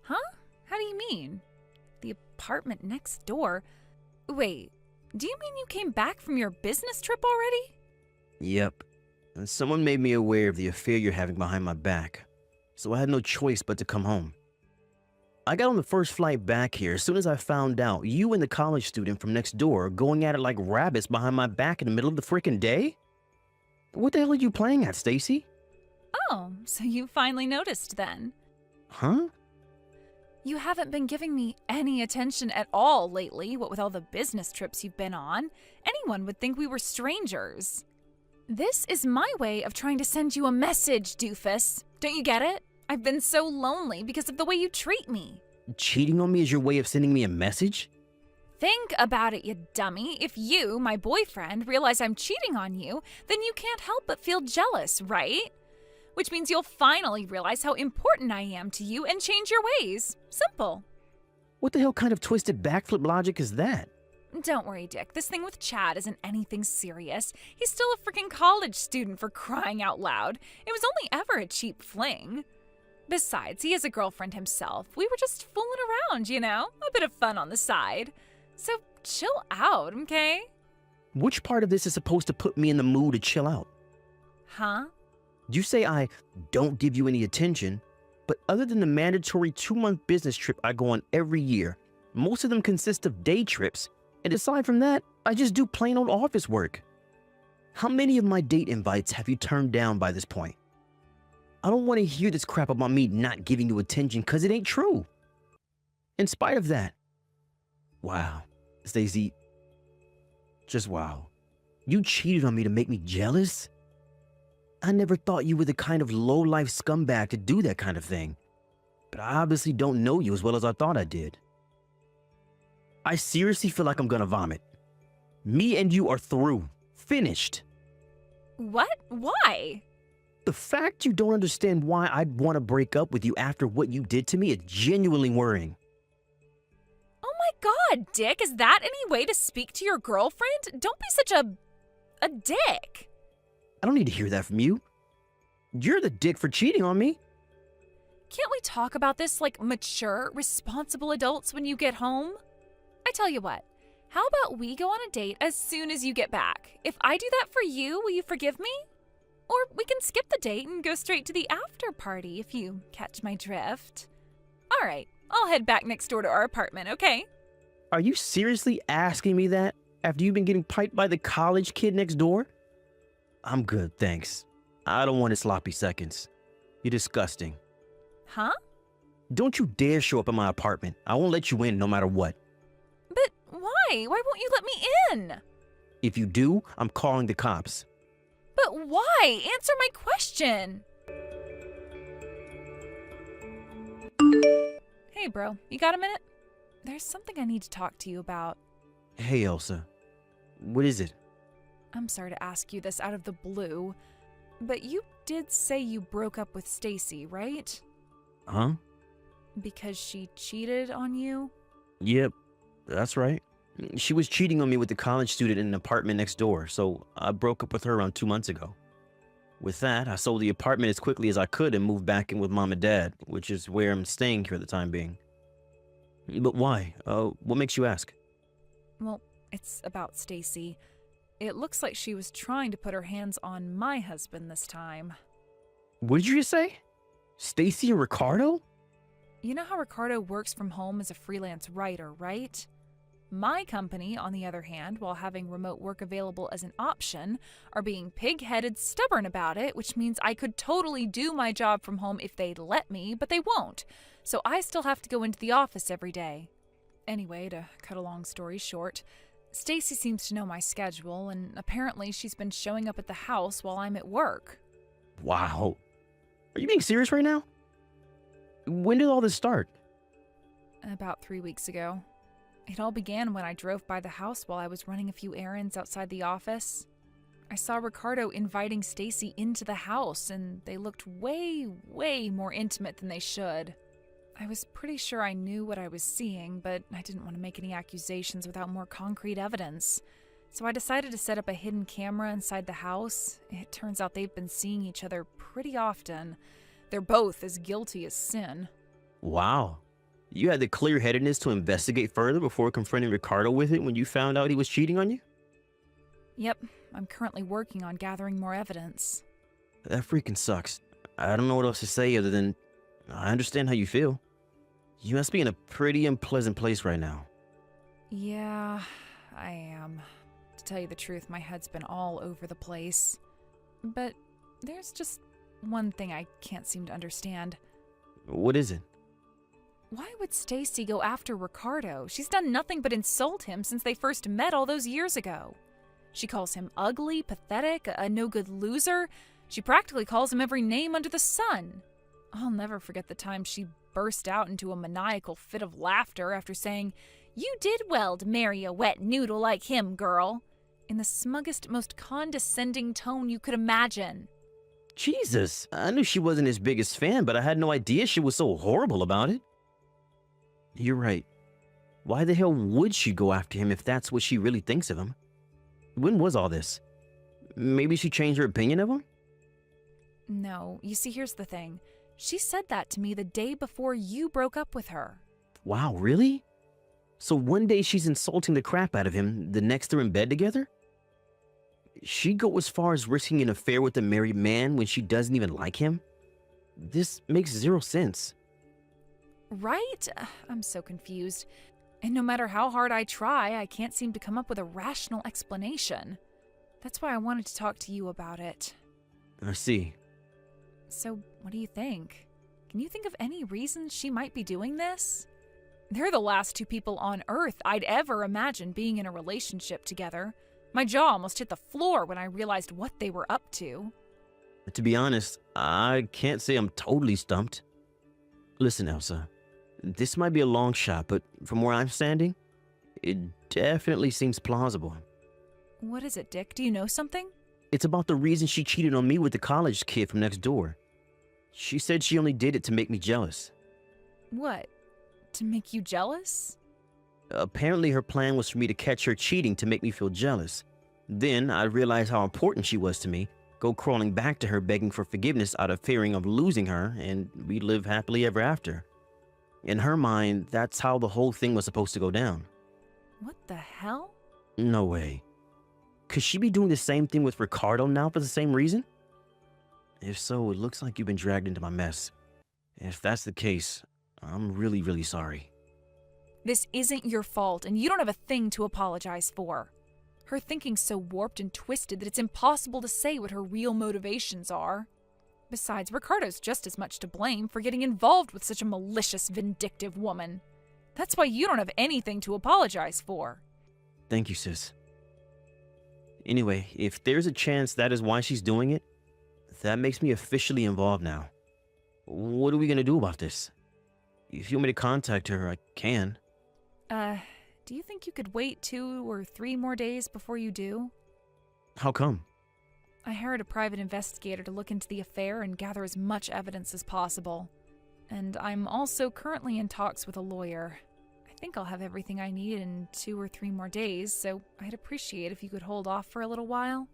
Huh? How do you mean? The apartment next door? Wait, do you mean you came back from your business trip already? Yep. And someone made me aware of the affair you're having behind my back, so I had no choice but to come home. I got on the first flight back here as soon as I found out you and the college student from next door are going at it like rabbits behind my back in the middle of the frickin' day. What the hell are you playing at, Stacy? Oh, so you finally noticed then. Huh? You haven't been giving me any attention at all lately, what with all the business trips you've been on. Anyone would think we were strangers. This is my way of trying to send you a message, doofus. Don't you get it? I've been so lonely because of the way you treat me. Cheating on me is your way of sending me a message? Think about it, you dummy. If you, my boyfriend, realize I'm cheating on you, then you can't help but feel jealous, right? Which means you'll finally realize how important I am to you and change your ways. Simple. What the hell kind of twisted backflip logic is that? Don't worry, Dick. This thing with Chad isn't anything serious. He's still a freaking college student, for crying out loud. It was only ever a cheap fling. Besides, he has a girlfriend himself. We were just fooling around, you know? A bit of fun on the side. So chill out, okay? Which part of this is supposed to put me in the mood to chill out? Huh? You say I don't give you any attention, but other than the mandatory 2-month business trip I go on every year, most of them consist of day trips, and aside from that, I just do plain old office work. How many of my date invites have you turned down by this point? I don't want to hear this crap about me not giving you attention because it ain't true. In spite of that, wow, Stacey, just wow. You cheated on me to make me jealous? I never thought you were the kind of low-life scumbag to do that kind of thing. But I obviously don't know you as well as I thought I did. I seriously feel like I'm gonna vomit. Me and you are through. Finished. What? Why? The fact you don't understand why I'd want to break up with you after what you did to me is genuinely worrying. Oh my god, Dick, is that any way to speak to your girlfriend? Don't be such a dick. I don't need to hear that from you. You're the dick for cheating on me. Can't we talk about this like mature, responsible adults when you get home? I tell you what, how about we go on a date as soon as you get back? If I do that for you, will you forgive me? Or we can skip the date and go straight to the after party if you catch my drift. All right, I'll head back next door to our apartment, okay? Are you seriously asking me that after you've been getting piped by the college kid next door? I'm good, thanks. I don't want his sloppy seconds. You're disgusting. Huh? Don't you dare show up at my apartment. I won't let you in no matter what. But why? Why won't you let me in? If you do, I'm calling the cops. But why? Answer my question. Hey, bro, you got a minute? There's something I need to talk to you about. Hey, Elsa. What is it? I'm sorry to ask you this out of the blue, but you did say you broke up with Stacy, right? Huh? Because she cheated on you? Yep, that's right. She was cheating on me with the college student in an apartment next door, so I broke up with her around 2 months ago. With that, I sold the apartment as quickly as I could and moved back in with Mom and Dad, which is where I'm staying here at the time being. But why? What makes you ask? Well, it's about Stacy. It looks like she was trying to put her hands on my husband this time. What did you just say? Stacy and Ricardo? You know how Ricardo works from home as a freelance writer, right? My company, on the other hand, while having remote work available as an option, are being pig-headed stubborn about it, which means I could totally do my job from home if they'd let me, but they won't. So I still have to go into the office every day. Anyway, to cut a long story short, Stacy seems to know my schedule, and apparently she's been showing up at the house while I'm at work. Wow. Are you being serious right now? When did all this start? About 3 weeks ago. It all began when I drove by the house while I was running a few errands outside the office. I saw Ricardo inviting Stacy into the house, and they looked way, way more intimate than they should. I was pretty sure I knew what I was seeing, but I didn't want to make any accusations without more concrete evidence. So I decided to set up a hidden camera inside the house. It turns out they've been seeing each other pretty often. They're both as guilty as sin. Wow. You had the clear-headedness to investigate further before confronting Ricardo with it when you found out he was cheating on you? Yep, I'm currently working on gathering more evidence. That freaking sucks. I don't know what else to say other than I understand how you feel. You must be in a pretty unpleasant place right now. Yeah, I am. To tell you the truth, my head's been all over the place. But there's just one thing I can't seem to understand. What is it? Why would Stacy go after Ricardo? She's done nothing but insult him since they first met all those years ago. She calls him ugly, pathetic, a no-good loser. She practically calls him every name under the sun. I'll never forget the time she burst out into a maniacal fit of laughter after saying, "You did well to marry a wet noodle like him, girl," in the smuggest, most condescending tone you could imagine. Jesus, I knew she wasn't his biggest fan, but I had no idea she was so horrible about it. You're right. Why the hell would she go after him if that's what she really thinks of him? When was all this? Maybe she changed her opinion of him? No, you see, here's the thing. She said that to me the day before you broke up with her. Wow, really? So one day she's insulting the crap out of him, the next they're in bed together? She'd go as far as risking an affair with a married man when she doesn't even like him? This makes zero sense. Right? I'm so confused. And no matter how hard I try, I can't seem to come up with a rational explanation. That's why I wanted to talk to you about it. I see. So, what do you think? Can you think of any reasons she might be doing this? They're the last two people on Earth I'd ever imagine being in a relationship together. My jaw almost hit the floor when I realized what they were up to. To be honest, I can't say I'm totally stumped. Listen, Elsa. This might be a long shot, but from where I'm standing, it definitely seems plausible. What is it, Dick? Do you know something? It's about the reason she cheated on me with the college kid from next door. She said she only did it to make me jealous. What? To make you jealous? Apparently her plan was for me to catch her cheating to make me feel jealous. Then I realized how important she was to me, go crawling back to her begging for forgiveness out of fearing of losing her, and we live happily ever after. In her mind, that's how the whole thing was supposed to go down. What the hell? No way. Could she be doing the same thing with Ricardo now for the same reason? If so, it looks like you've been dragged into my mess. If that's the case, I'm really, really sorry. This isn't your fault, and you don't have a thing to apologize for. Her thinking's so warped and twisted that it's impossible to say what her real motivations are. Besides, Ricardo's just as much to blame for getting involved with such a malicious, vindictive woman. That's why you don't have anything to apologize for. Thank you, sis. Anyway, if there's a chance that is why she's doing it, that makes me officially involved now. What are we gonna do about this? If you want me to contact her, I can. Do you think you could wait 2 or 3 more days before you do? How come? I hired a private investigator to look into the affair and gather as much evidence as possible. And I'm also currently in talks with a lawyer. I think I'll have everything I need in 2 or 3 more days, so I'd appreciate if you could hold off for a little while.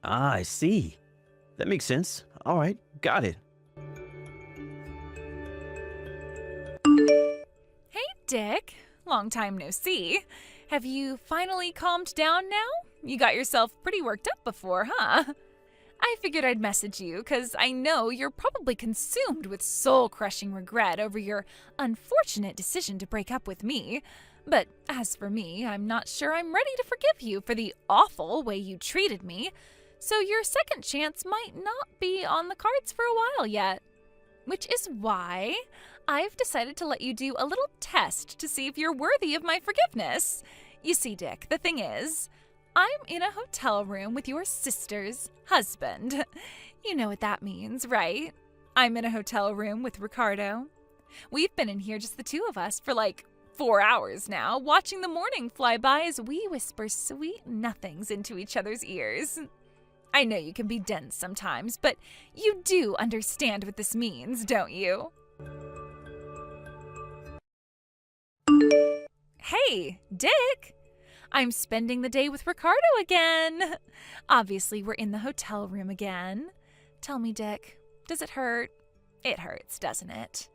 Ah, I see. That makes sense. All right, got it. Hey, Dick. Long time no see. Have you finally calmed down now? You got yourself pretty worked up before, huh? I figured I'd message you because I know you're probably consumed with soul-crushing regret over your unfortunate decision to break up with me. But as for me, I'm not sure I'm ready to forgive you for the awful way you treated me, so your second chance might not be on the cards for a while yet. Which is why I've decided to let you do a little test to see if you're worthy of my forgiveness. You see, Dick, the thing is, I'm in a hotel room with your sister's husband. You know what that means, right? I'm in a hotel room with Ricardo. We've been in here just the two of us for like 4 hours now, watching the morning fly by as we whisper sweet nothings into each other's ears. I know you can be dense sometimes, but you do understand what this means, don't you? Hey, Dick! I'm spending the day with Ricardo again. Obviously, we're in the hotel room again. Tell me, Dick, does it hurt? It hurts, doesn't it?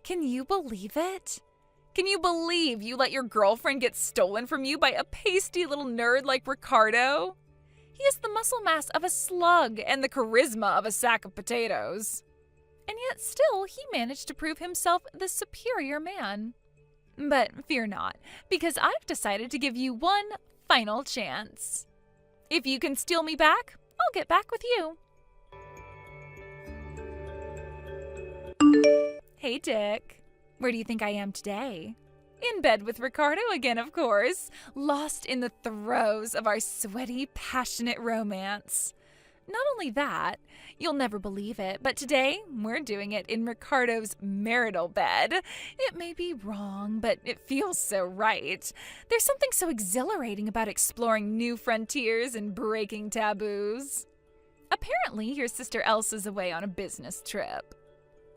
Can you believe it? Can you believe you let your girlfriend get stolen from you by a pasty little nerd like Ricardo? He has the muscle mass of a slug and the charisma of a sack of potatoes. And yet still, he managed to prove himself the superior man. But fear not, because I've decided to give you one final chance. If you can steal me back, I'll get back with you. Hey, Dick. Where do you think I am today? In bed with Ricardo again, of course, lost in the throes of our sweaty, passionate romance. Not only that, you'll never believe it, but today we're doing it in Ricardo's marital bed. It may be wrong, but it feels so right. There's something so exhilarating about exploring new frontiers and breaking taboos. Apparently, your sister Elsa's away on a business trip.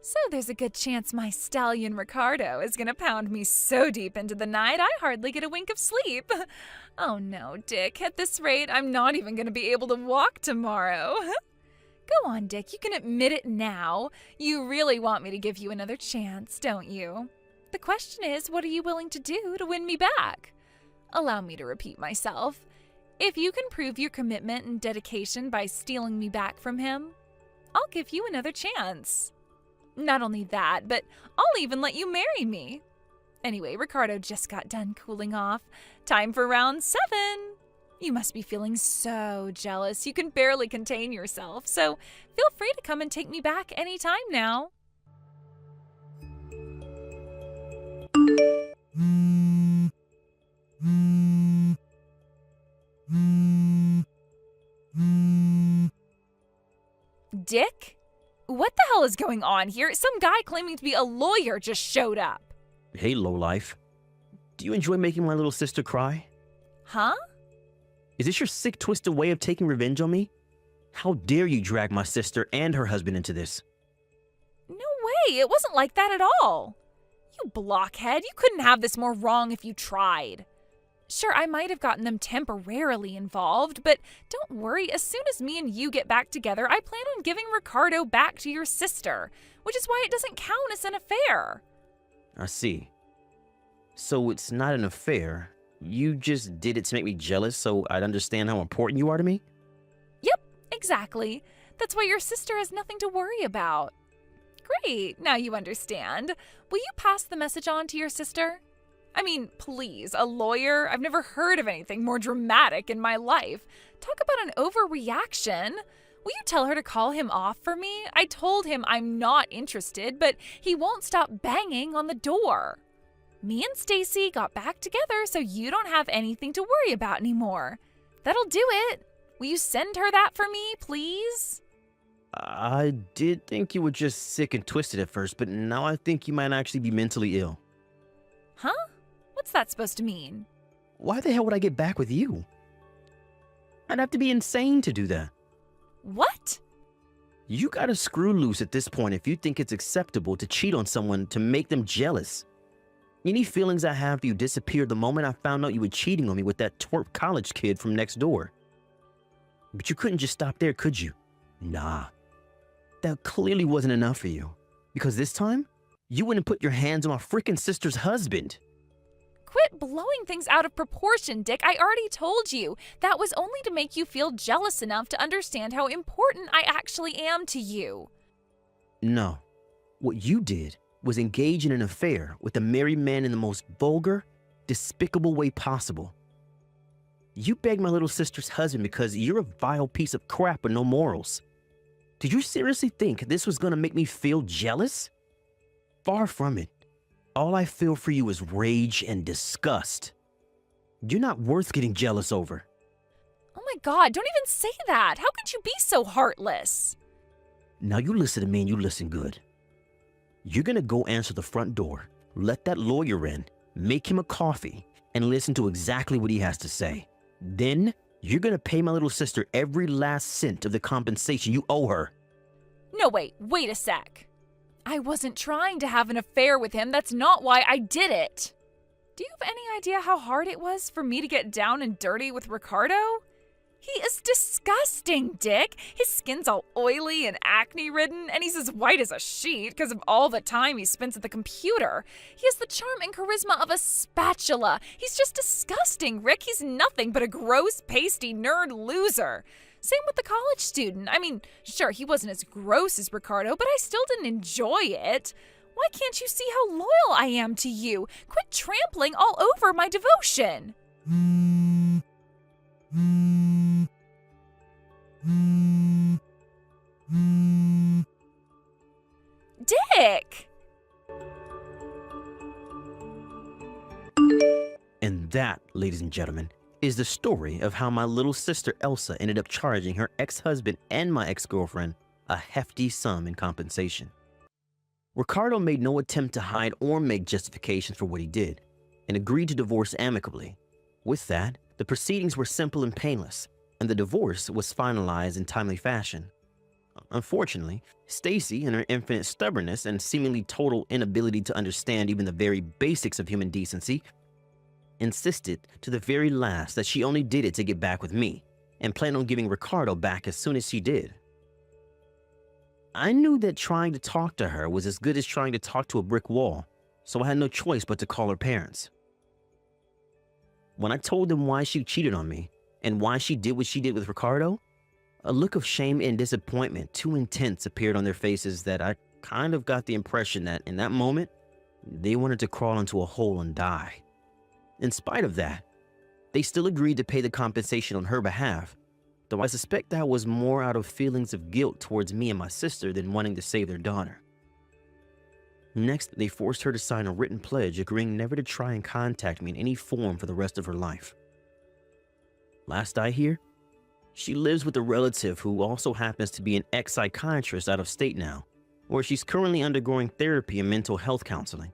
So there's a good chance my stallion Ricardo is gonna pound me so deep into the night I hardly get a wink of sleep. Oh no, Dick, at this rate, I'm not even gonna be able to walk tomorrow. Go on, Dick, you can admit it now. You really want me to give you another chance, don't you? The question is, what are you willing to do to win me back? Allow me to repeat myself. If you can prove your commitment and dedication by stealing me back from him, I'll give you another chance. Not only that, but I'll even let you marry me. Anyway, Ricardo just got done cooling off. Time for round 7. You must be feeling so jealous you can barely contain yourself, so feel free to come and take me back anytime now. Dick? What the hell is going on here? Some guy claiming to be a lawyer just showed up. Hey, lowlife. Do you enjoy making my little sister cry? Huh? Is this your sick, twisted way of taking revenge on me? How dare you drag my sister and her husband into this? No way, it wasn't like that at all. You blockhead, you couldn't have this more wrong if you tried. Sure, I might have gotten them temporarily involved, but don't worry, as soon as me and you get back together, I plan on giving Ricardo back to your sister, which is why it doesn't count as an affair. I see. So it's not an affair. You just did it to make me jealous so I'd understand how important you are to me? Yep, exactly. That's why your sister has nothing to worry about. Great, now you understand. Will you pass the message on to your sister? I mean, please, a lawyer? I've never heard of anything more dramatic in my life. Talk about an overreaction. Will you tell her to call him off for me? I told him I'm not interested, but he won't stop banging on the door. Me and Stacy got back together so you don't have anything to worry about anymore. That'll do it. Will you send her that for me, please? I did think you were just sick and twisted at first, but now I think you might actually be mentally ill. Huh? What's that supposed to mean? Why the hell would I get back with you? I'd have to be insane to do that. What? You gotta screw loose at this point if you think it's acceptable to cheat on someone to make them jealous. Any feelings I have for you disappeared the moment I found out you were cheating on me with that twerp college kid from next door. But you couldn't just stop there, could you? Nah. That clearly wasn't enough for you. Because this time, you wouldn't put your hands on my frickin' sister's husband. Quit blowing things out of proportion, Dick. I already told you. That was only to make you feel jealous enough to understand how important I actually am to you. No. What you did was engage in an affair with a married man in the most vulgar, despicable way possible. You begged my little sister's husband because you're a vile piece of crap with no morals. Did you seriously think this was gonna make me feel jealous? Far from it. All I feel for you is rage and disgust. You're not worth getting jealous over. Oh my God, don't even say that. How could you be so heartless? Now you listen to me and you listen good. You're gonna go answer the front door, let that lawyer in, make him a coffee, and listen to exactly what he has to say. Then you're gonna pay my little sister every last cent of the compensation you owe her. No, wait a sec. I wasn't trying to have an affair with him. That's not why I did it. Do you have any idea how hard it was for me to get down and dirty with Ricardo? He is disgusting, Dick. His skin's all oily and acne-ridden, and he's as white as a sheet because of all the time he spends at the computer. He has the charm and charisma of a spatula. He's just disgusting, Rick. He's nothing but a gross, pasty nerd loser. Same with the college student. I mean, sure, he wasn't as gross as Ricardo, but I still didn't enjoy it. Why can't you see how loyal I am to you? Quit trampling all over my devotion. Dick! And that, ladies and gentlemen, is the story of how my little sister Elsa ended up charging her ex-husband and my ex-girlfriend a hefty sum in compensation. Ricardo made no attempt to hide or make justifications for what he did, and agreed to divorce amicably. With that, the proceedings were simple and painless, and the divorce was finalized in timely fashion. Unfortunately, Stacy, in her infinite stubbornness and seemingly total inability to understand even the very basics of human decency, insisted to the very last that she only did it to get back with me, and planned on giving Ricardo back as soon as she did. I knew that trying to talk to her was as good as trying to talk to a brick wall, so I had no choice but to call her parents. When I told them why she cheated on me, and why she did what she did with Ricardo, a look of shame and disappointment too intense appeared on their faces that I kind of got the impression that in that moment, they wanted to crawl into a hole and die. In spite of that, they still agreed to pay the compensation on her behalf, though I suspect that was more out of feelings of guilt towards me and my sister than wanting to save their daughter. Next, they forced her to sign a written pledge agreeing never to try and contact me in any form for the rest of her life. Last I hear, she lives with a relative who also happens to be an ex-psychiatrist out of state now, where she's currently undergoing therapy and mental health counseling.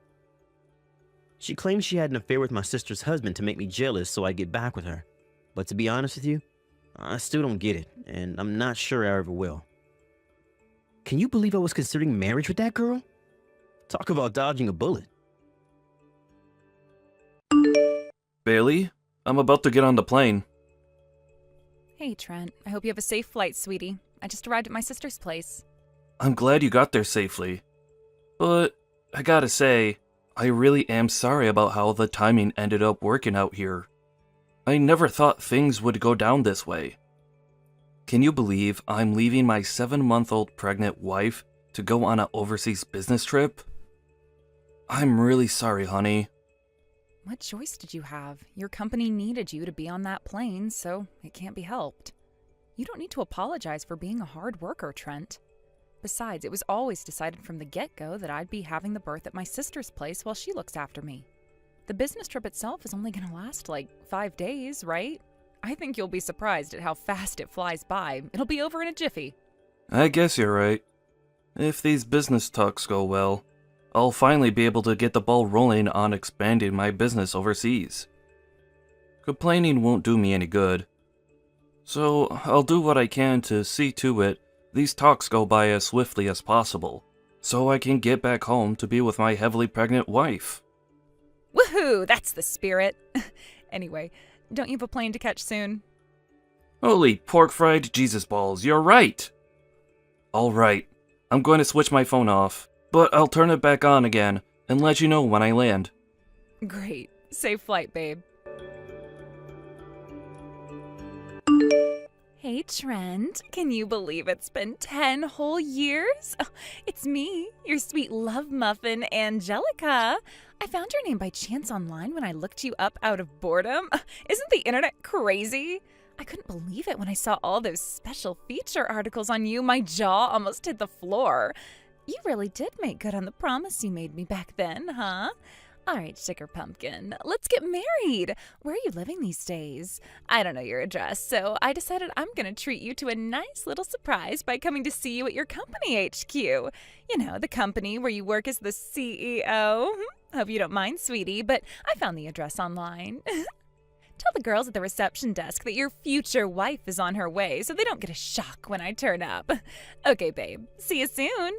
She claims she had an affair with my sister's husband to make me jealous so I get back with her, but to be honest with you, I still don't get it, and I'm not sure I ever will. Can you believe I was considering marriage with that girl? Talk about dodging a bullet. Bailey, I'm about to get on the plane. Hey, Trent. I hope you have a safe flight, sweetie. I just arrived at my sister's place. I'm glad you got there safely. But I gotta say, I really am sorry about how the timing ended up working out here. I never thought things would go down this way. Can you believe I'm leaving my 7-month-old pregnant wife to go on an overseas business trip? I'm really sorry, honey. What choice did you have? Your company needed you to be on that plane, so it can't be helped. You don't need to apologize for being a hard worker, Trent. Besides, it was always decided from the get-go that I'd be having the birth at my sister's place while she looks after me. The business trip itself is only going to last like 5 days, right? I think you'll be surprised at how fast it flies by. It'll be over in a jiffy. I guess you're right. If these business talks go well, I'll finally be able to get the ball rolling on expanding my business overseas. Complaining won't do me any good. So I'll do what I can to see to it these talks go by as swiftly as possible, so I can get back home to be with my heavily pregnant wife. Woohoo! That's the spirit. Anyway, don't you have a plane to catch soon? Holy pork-fried Jesus balls, you're right! Alright, I'm going to switch my phone off, but I'll turn it back on again and let you know when I land. Great. Safe flight, babe. Hey, Trent. Can you believe it's been 10 whole years? Oh, it's me, your sweet love muffin, Angelica. I found your name by chance online when I looked you up out of boredom. Isn't the internet crazy? I couldn't believe it when I saw all those special feature articles on you. My jaw almost hit the floor. You really did make good on the promise you made me back then, huh? All right, sugar pumpkin, let's get married. Where are you living these days? I don't know your address, so I decided I'm going to treat you to a nice little surprise by coming to see you at your company HQ. You know, the company where you work as the CEO. Hope you don't mind, sweetie, but I found the address online. Tell the girls at the reception desk that your future wife is on her way so they don't get a shock when I turn up. Okay, babe. See you soon.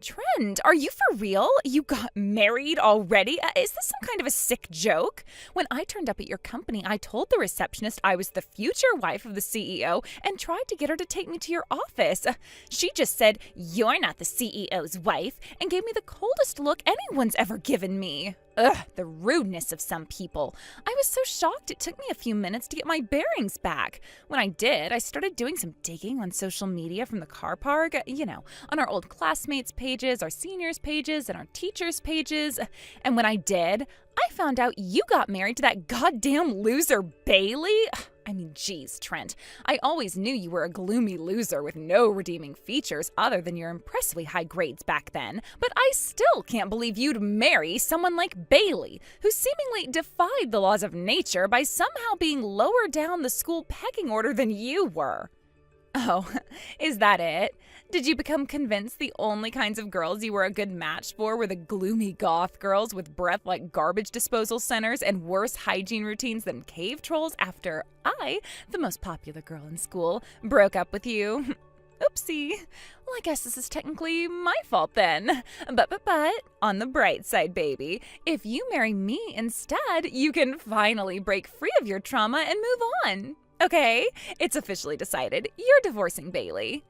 Trent, are you for real? You got married already? Is this some kind of a sick joke? When I turned up at your company, I told the receptionist I was the future wife of the CEO and tried to get her to take me to your office. She just said, "You're not the CEO's wife," and gave me the coldest look anyone's ever given me. Ugh, the rudeness of some people. I was so shocked it took me a few minutes to get my bearings back. When I did, I started doing some digging on social media from the car park, on our old classmates' pages, our seniors' pages, and our teachers' pages. And when I did, I found out you got married to that goddamn loser Bailey. I mean, geez, Trent. I always knew you were a gloomy loser with no redeeming features other than your impressively high grades back then, but I still can't believe you'd marry someone like Bailey, who seemingly defied the laws of nature by somehow being lower down the school pecking order than you were. Oh, is that it? Did you become convinced the only kinds of girls you were a good match for were the gloomy goth girls with breath like garbage disposal centers and worse hygiene routines than cave trolls after I, the most popular girl in school, broke up with you? Oopsie. Well, I guess this is technically my fault then. But, on the bright side, baby, if you marry me instead, you can finally break free of your trauma and move on. Okay, it's officially decided. You're divorcing Bailey.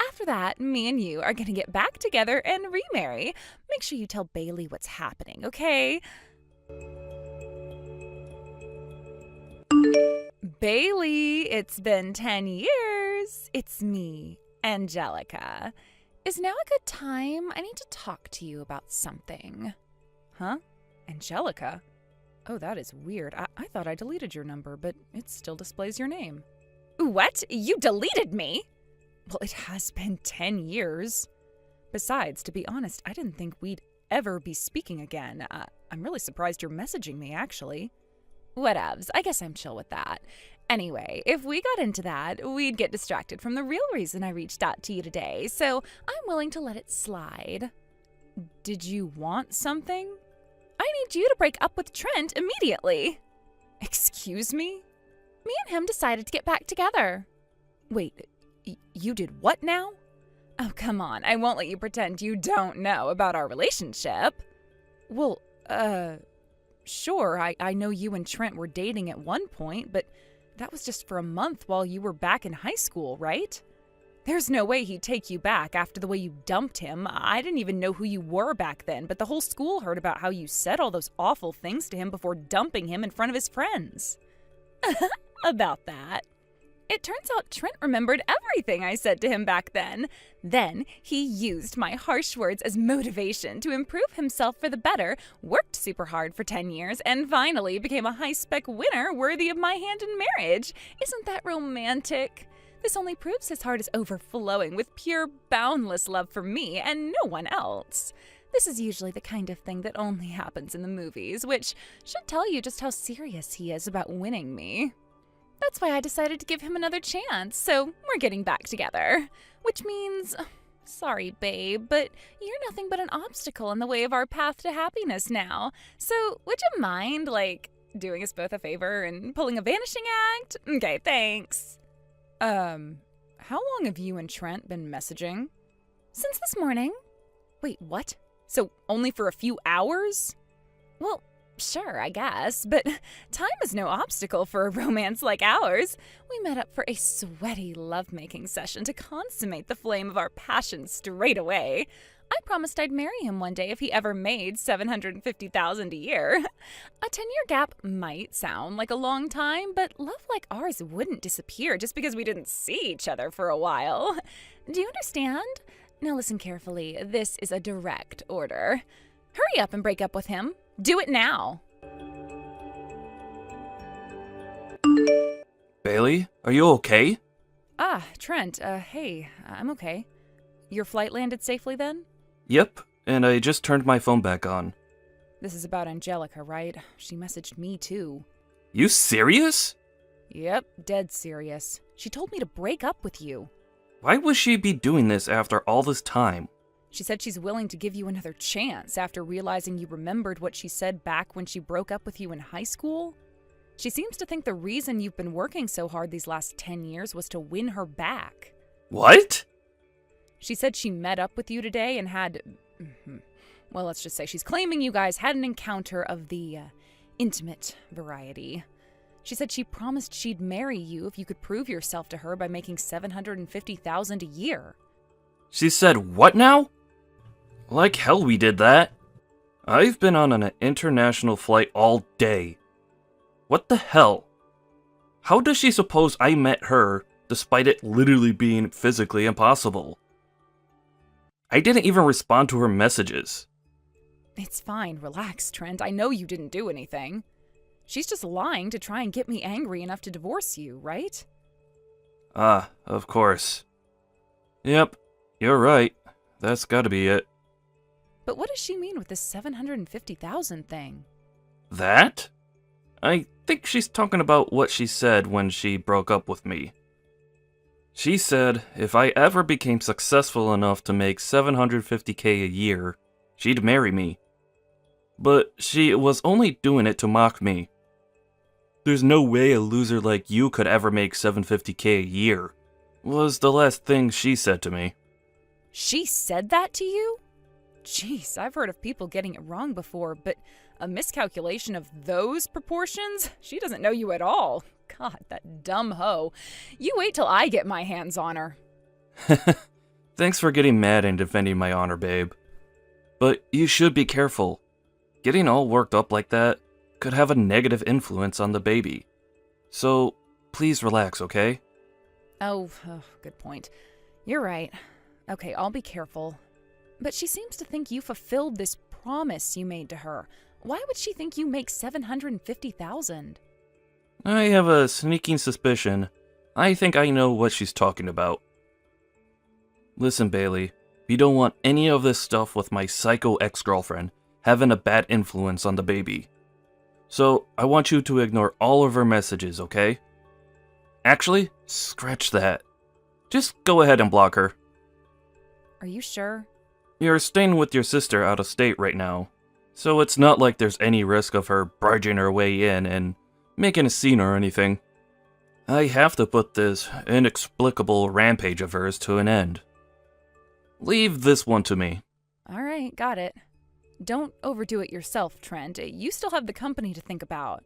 After that, me and you are going to get back together and remarry. Make sure you tell Bailey what's happening, okay? Bailey, it's been 10 years. It's me, Angelica. Is now a good time? I need to talk to you about something. Huh? Angelica? Oh, that is weird. I thought I deleted your number, but it still displays your name. What? You deleted me? Well, it has been 10 years. Besides, to be honest, I didn't think we'd ever be speaking again. I'm really surprised you're messaging me, actually. Whatevs. I guess I'm chill with that. Anyway, if we got into that, we'd get distracted from the real reason I reached out to you today, so I'm willing to let it slide. Did you want something? I need you to break up with Trent immediately. Excuse me? Me and him decided to get back together. Wait, you did what now? Oh, come on. I won't let you pretend you don't know about our relationship. Well, sure. I know you and Trent were dating at one point, but that was just for a month while you were back in high school, right? There's no way he'd take you back after the way you dumped him. I didn't even know who you were back then, but the whole school heard about how you said all those awful things to him before dumping him in front of his friends. About that. It turns out Trent remembered everything I said to him back then. Then he used my harsh words as motivation to improve himself for the better, worked super hard for 10 years, and finally became a high-spec winner worthy of my hand in marriage. Isn't that romantic? This only proves his heart is overflowing with pure, boundless love for me and no one else. This is usually the kind of thing that only happens in the movies, which should tell you just how serious he is about winning me. That's why I decided to give him another chance, so we're getting back together. Which means, sorry babe, but you're nothing but an obstacle in the way of our path to happiness now. So would you mind, doing us both a favor and pulling a vanishing act? Okay, thanks. How long have you and Trent been messaging? Since this morning. Wait, what? So only for a few hours? Well, sure, I guess, but time is no obstacle for a romance like ours. We met up for a sweaty lovemaking session to consummate the flame of our passion straight away. I promised I'd marry him one day if he ever made $750,000 a year. A 10-year gap might sound like a long time, but love like ours wouldn't disappear just because we didn't see each other for a while. Do you understand? Now listen carefully. This is a direct order. Hurry up and break up with him. Do it now. Bailey, are you okay? Trent, hey, I'm okay. Your flight landed safely then? Yep, and I just turned my phone back on. This is about Angelica, right? She messaged me too. You serious? Yep, dead serious. She told me to break up with you. Why would she be doing this after all this time? She said she's willing to give you another chance after realizing you remembered what she said back when she broke up with you in high school. She seems to think the reason you've been working so hard these last 10 years was to win her back. What? She said she met up with you today and had... Well, let's just say she's claiming you guys had an encounter of the intimate variety. She said she promised she'd marry you if you could prove yourself to her by making $750,000 a year. She said what now? Like hell we did that. I've been on an international flight all day. What the hell? How does she suppose I met her despite it literally being physically impossible? I didn't even respond to her messages. It's fine, relax, Trent. I know you didn't do anything. She's just lying to try and get me angry enough to divorce you, right? Ah, of course. Yep, you're right. That's gotta be it. But what does she mean with this $750,000 thing? That? I think she's talking about what she said when she broke up with me. She said if I ever became successful enough to make $750K a year, she'd marry me. But she was only doing it to mock me. There's no way a loser like you could ever make $750K a year, was the last thing she said to me. She said that to you? Jeez, I've heard of people getting it wrong before, but a miscalculation of those proportions? She doesn't know you at all. God, that dumb hoe. You wait till I get my hands on her. Thanks for getting mad and defending my honor, babe. But you should be careful. Getting all worked up like that could have a negative influence on the baby. So, please relax, okay? Oh, good point. You're right. Okay, I'll be careful. But she seems to think you fulfilled this promise you made to her. Why would she think you make $750,000? I have a sneaking suspicion. I think I know what she's talking about. Listen, Bailey, we don't want any of this stuff with my psycho ex-girlfriend having a bad influence on the baby. So, I want you to ignore all of her messages, okay? Actually, scratch that. Just go ahead and block her. Are you sure? You're staying with your sister out of state right now, so it's not like there's any risk of her barging her way in and making a scene or anything. I have to put this inexplicable rampage of hers to an end. Leave this one to me. All right, got it. Don't overdo it yourself, Trent. You still have the company to think about.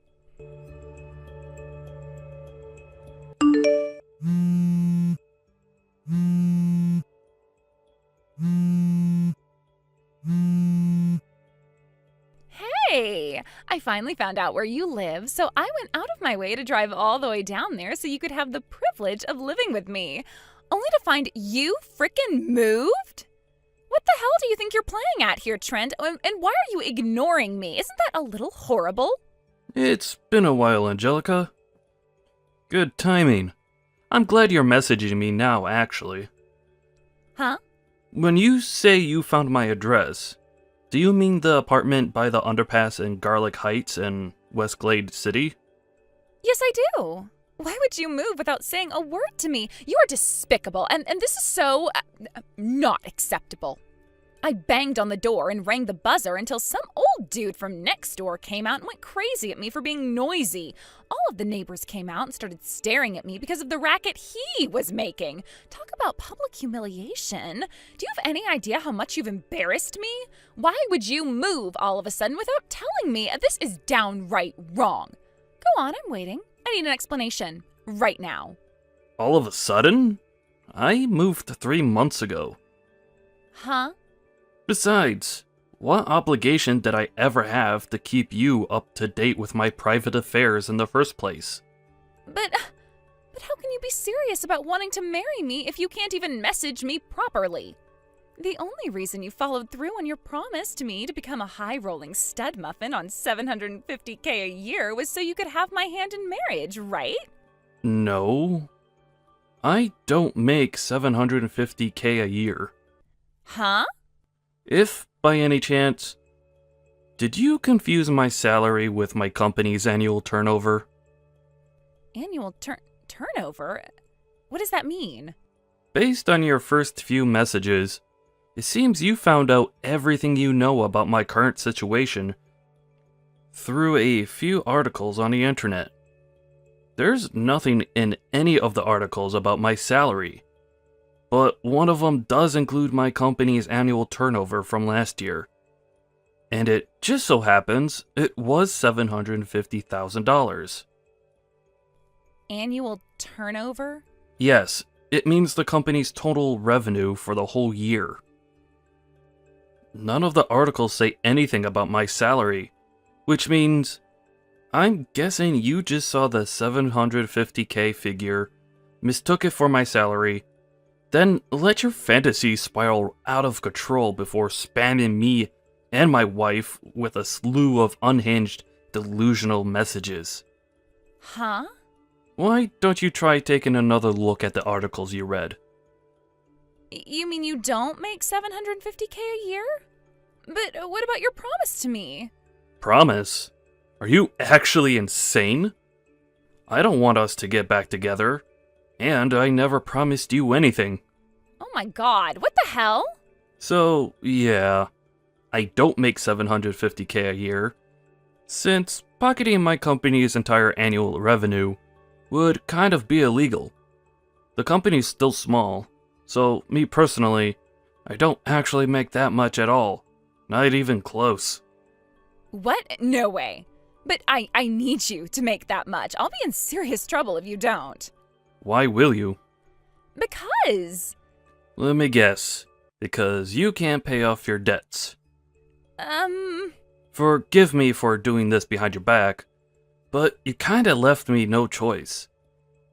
Hey, I finally found out where you live, so I went out of my way to drive all the way down there so you could have the privilege of living with me. Only to find you frickin' moved? What the hell do you think you're playing at here, Trent? And why are you ignoring me? Isn't that a little horrible? It's been a while, Angelica. Good timing. I'm glad you're messaging me now, actually. Huh? When you say you found my address, do you mean the apartment by the underpass in Garlic Heights in West Glade City? Yes, I do. Why would you move without saying a word to me? You are despicable, and this is so not acceptable. I banged on the door and rang the buzzer until some old dude from next door came out and went crazy at me for being noisy. All of the neighbors came out and started staring at me because of the racket he was making. Talk about public humiliation. Do you have any idea how much you've embarrassed me? Why would you move all of a sudden without telling me? This is downright wrong. Go on, I'm waiting. I need an explanation. Right now. All of a sudden? I moved 3 months ago. Huh? Besides, what obligation did I ever have to keep you up to date with my private affairs in the first place? But how can you be serious about wanting to marry me if you can't even message me properly? The only reason you followed through on your promise to me to become a high-rolling stud muffin on $750K a year was so you could have my hand in marriage, right? No. I don't make $750K a year. Huh? If, by any chance, did you confuse my salary with my company's annual turnover? Annual turnover? What does that mean? Based on your first few messages, It seems you found out everything you know about my current situation through a few articles on the internet. There's nothing in any of the articles about my salary, but one of them does include my company's annual turnover from last year. And it just so happens it was $750,000. Annual turnover? Yes, it means the company's total revenue for the whole year. None of the articles say anything about my salary, which means I'm guessing you just saw the $750K figure, mistook it for my salary, then let your fantasy spiral out of control before spamming me and my wife with a slew of unhinged, delusional messages. Huh? Why don't you try taking another look at the articles you read? You mean you don't make $750K a year? But what about your promise to me? Promise? Are you actually insane? I don't want us to get back together, and I never promised you anything. Oh my god, what the hell? So, yeah, I don't make $750K a year, since pocketing my company's entire annual revenue would kind of be illegal. The company's still small, so me personally, I don't actually make that much at all, not even close. What? No way. But I need you to make that much. I'll be in serious trouble if you don't. Why will you? Because... Let me guess, because you can't pay off your debts. Forgive me for doing this behind your back, but you kinda left me no choice.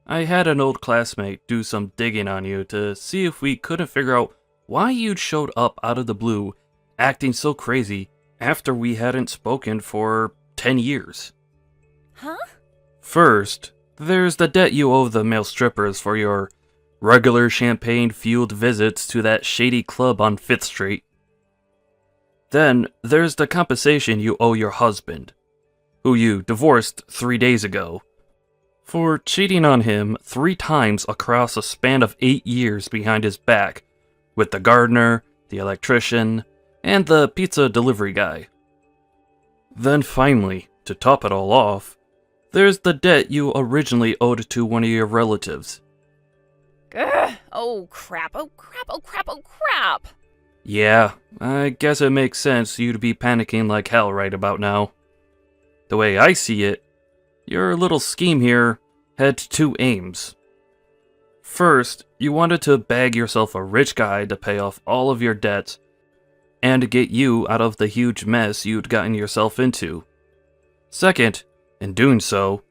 I had an old classmate do some digging on you to see if we couldn't figure out why you'd showed up out of the blue, acting so crazy after we hadn't spoken for 10 years. Huh? First, there's the debt you owe the male strippers for your regular champagne-fueled visits to that shady club on 5th Street. Then, there's the compensation you owe your husband, who you divorced 3 days ago, for cheating on him 3 times across a span of 8 years behind his back, with the gardener, the electrician, and the pizza delivery guy. Then finally, to top it all off, there's the debt you originally owed to one of your relatives. Ugh. Oh crap, oh crap, oh crap, oh crap! Yeah, I guess it makes sense you'd be panicking like hell right about now. The way I see it, your little scheme here had 2 aims. First, you wanted to bag yourself a rich guy to pay off all of your debts and get you out of the huge mess you'd gotten yourself into. Second, in doing so,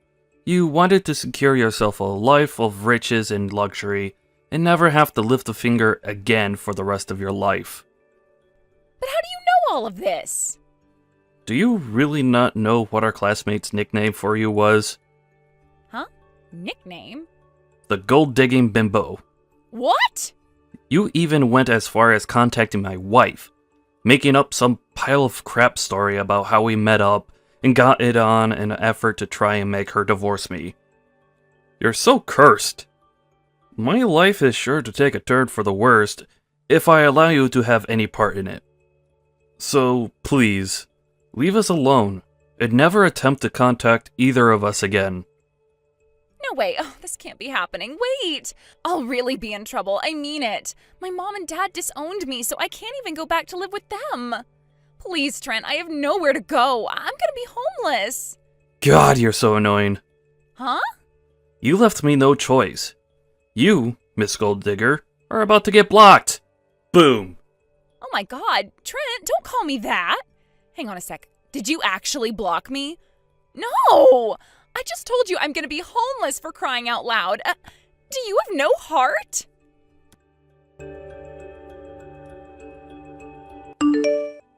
you wanted to secure yourself a life of riches and luxury and never have to lift a finger again for the rest of your life. But how do you know all of this? Do you really not know what our classmate's nickname for you was? Huh? Nickname? The gold-digging bimbo. What? You even went as far as contacting my wife, making up some pile of crap story about how we met up and got it on in an effort to try and make her divorce me. You're so cursed. My life is sure to take a turn for the worst if I allow you to have any part in it. So, please, leave us alone and never attempt to contact either of us again. No way. Oh, this can't be happening. Wait. I'll really be in trouble. I mean it. My mom and dad disowned me, so I can't even go back to live with them. Please, Trent, I have nowhere to go. I'm gonna be homeless. God, you're so annoying. Huh? You left me no choice. You, Miss Gold Digger, are about to get blocked. Boom. Oh my god. Trent, don't call me that. Hang on a sec. Did you actually block me? No! I just told you I'm gonna be homeless, for crying out loud. Do you have no heart?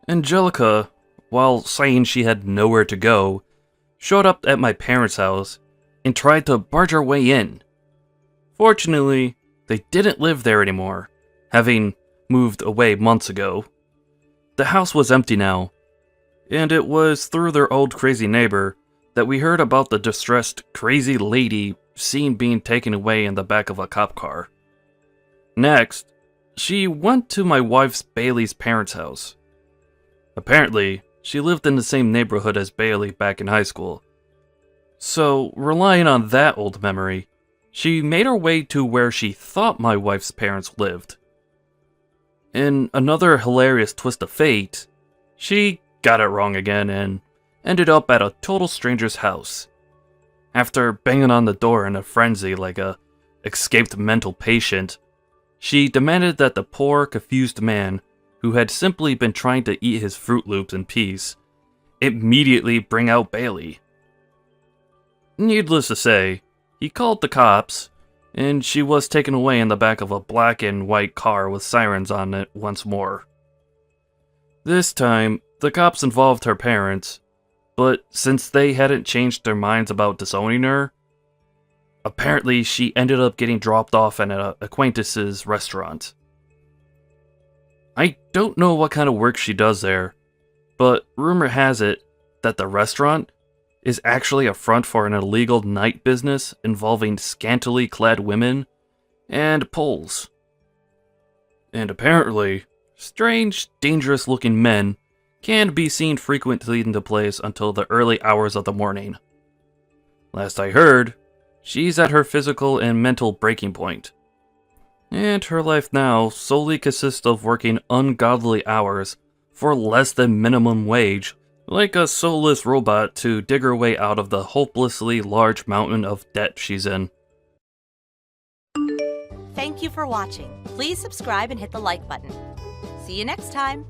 Angelica, while saying she had nowhere to go, showed up at my parents' house and tried to barge her way in. Fortunately, they didn't live there anymore, having moved away months ago. The house was empty now, and it was through their old crazy neighbor that we heard about the distressed, crazy lady seen being taken away in the back of a cop car. Next, she went to my wife's Bailey's parents' house. Apparently, she lived in the same neighborhood as Bailey back in high school. So, relying on that old memory, she made her way to where she thought my wife's parents lived. In another hilarious twist of fate, she got it wrong again and ended up at a total stranger's house. After banging on the door in a frenzy like a escaped mental patient, she demanded that the poor, confused man, who had simply been trying to eat his Fruit Loops in peace, immediately bring out Bailey. Needless to say, he called the cops, and she was taken away in the back of a black and white car with sirens on it once more. This time, the cops involved her parents, but since they hadn't changed their minds about disowning her, apparently she ended up getting dropped off at an acquaintance's restaurant. I don't know what kind of work she does there, but rumor has it that the restaurant is actually a front for an illegal night business involving scantily clad women and poles. And apparently, strange, dangerous-looking men can be seen frequently in the place until the early hours of the morning. Last I heard, she's at her physical and mental breaking point. And her life now solely consists of working ungodly hours for less than minimum wage, like a soulless robot, to dig her way out of the hopelessly large mountain of debt she's in. Thank you for watching. Please subscribe and hit the like button. See you next time.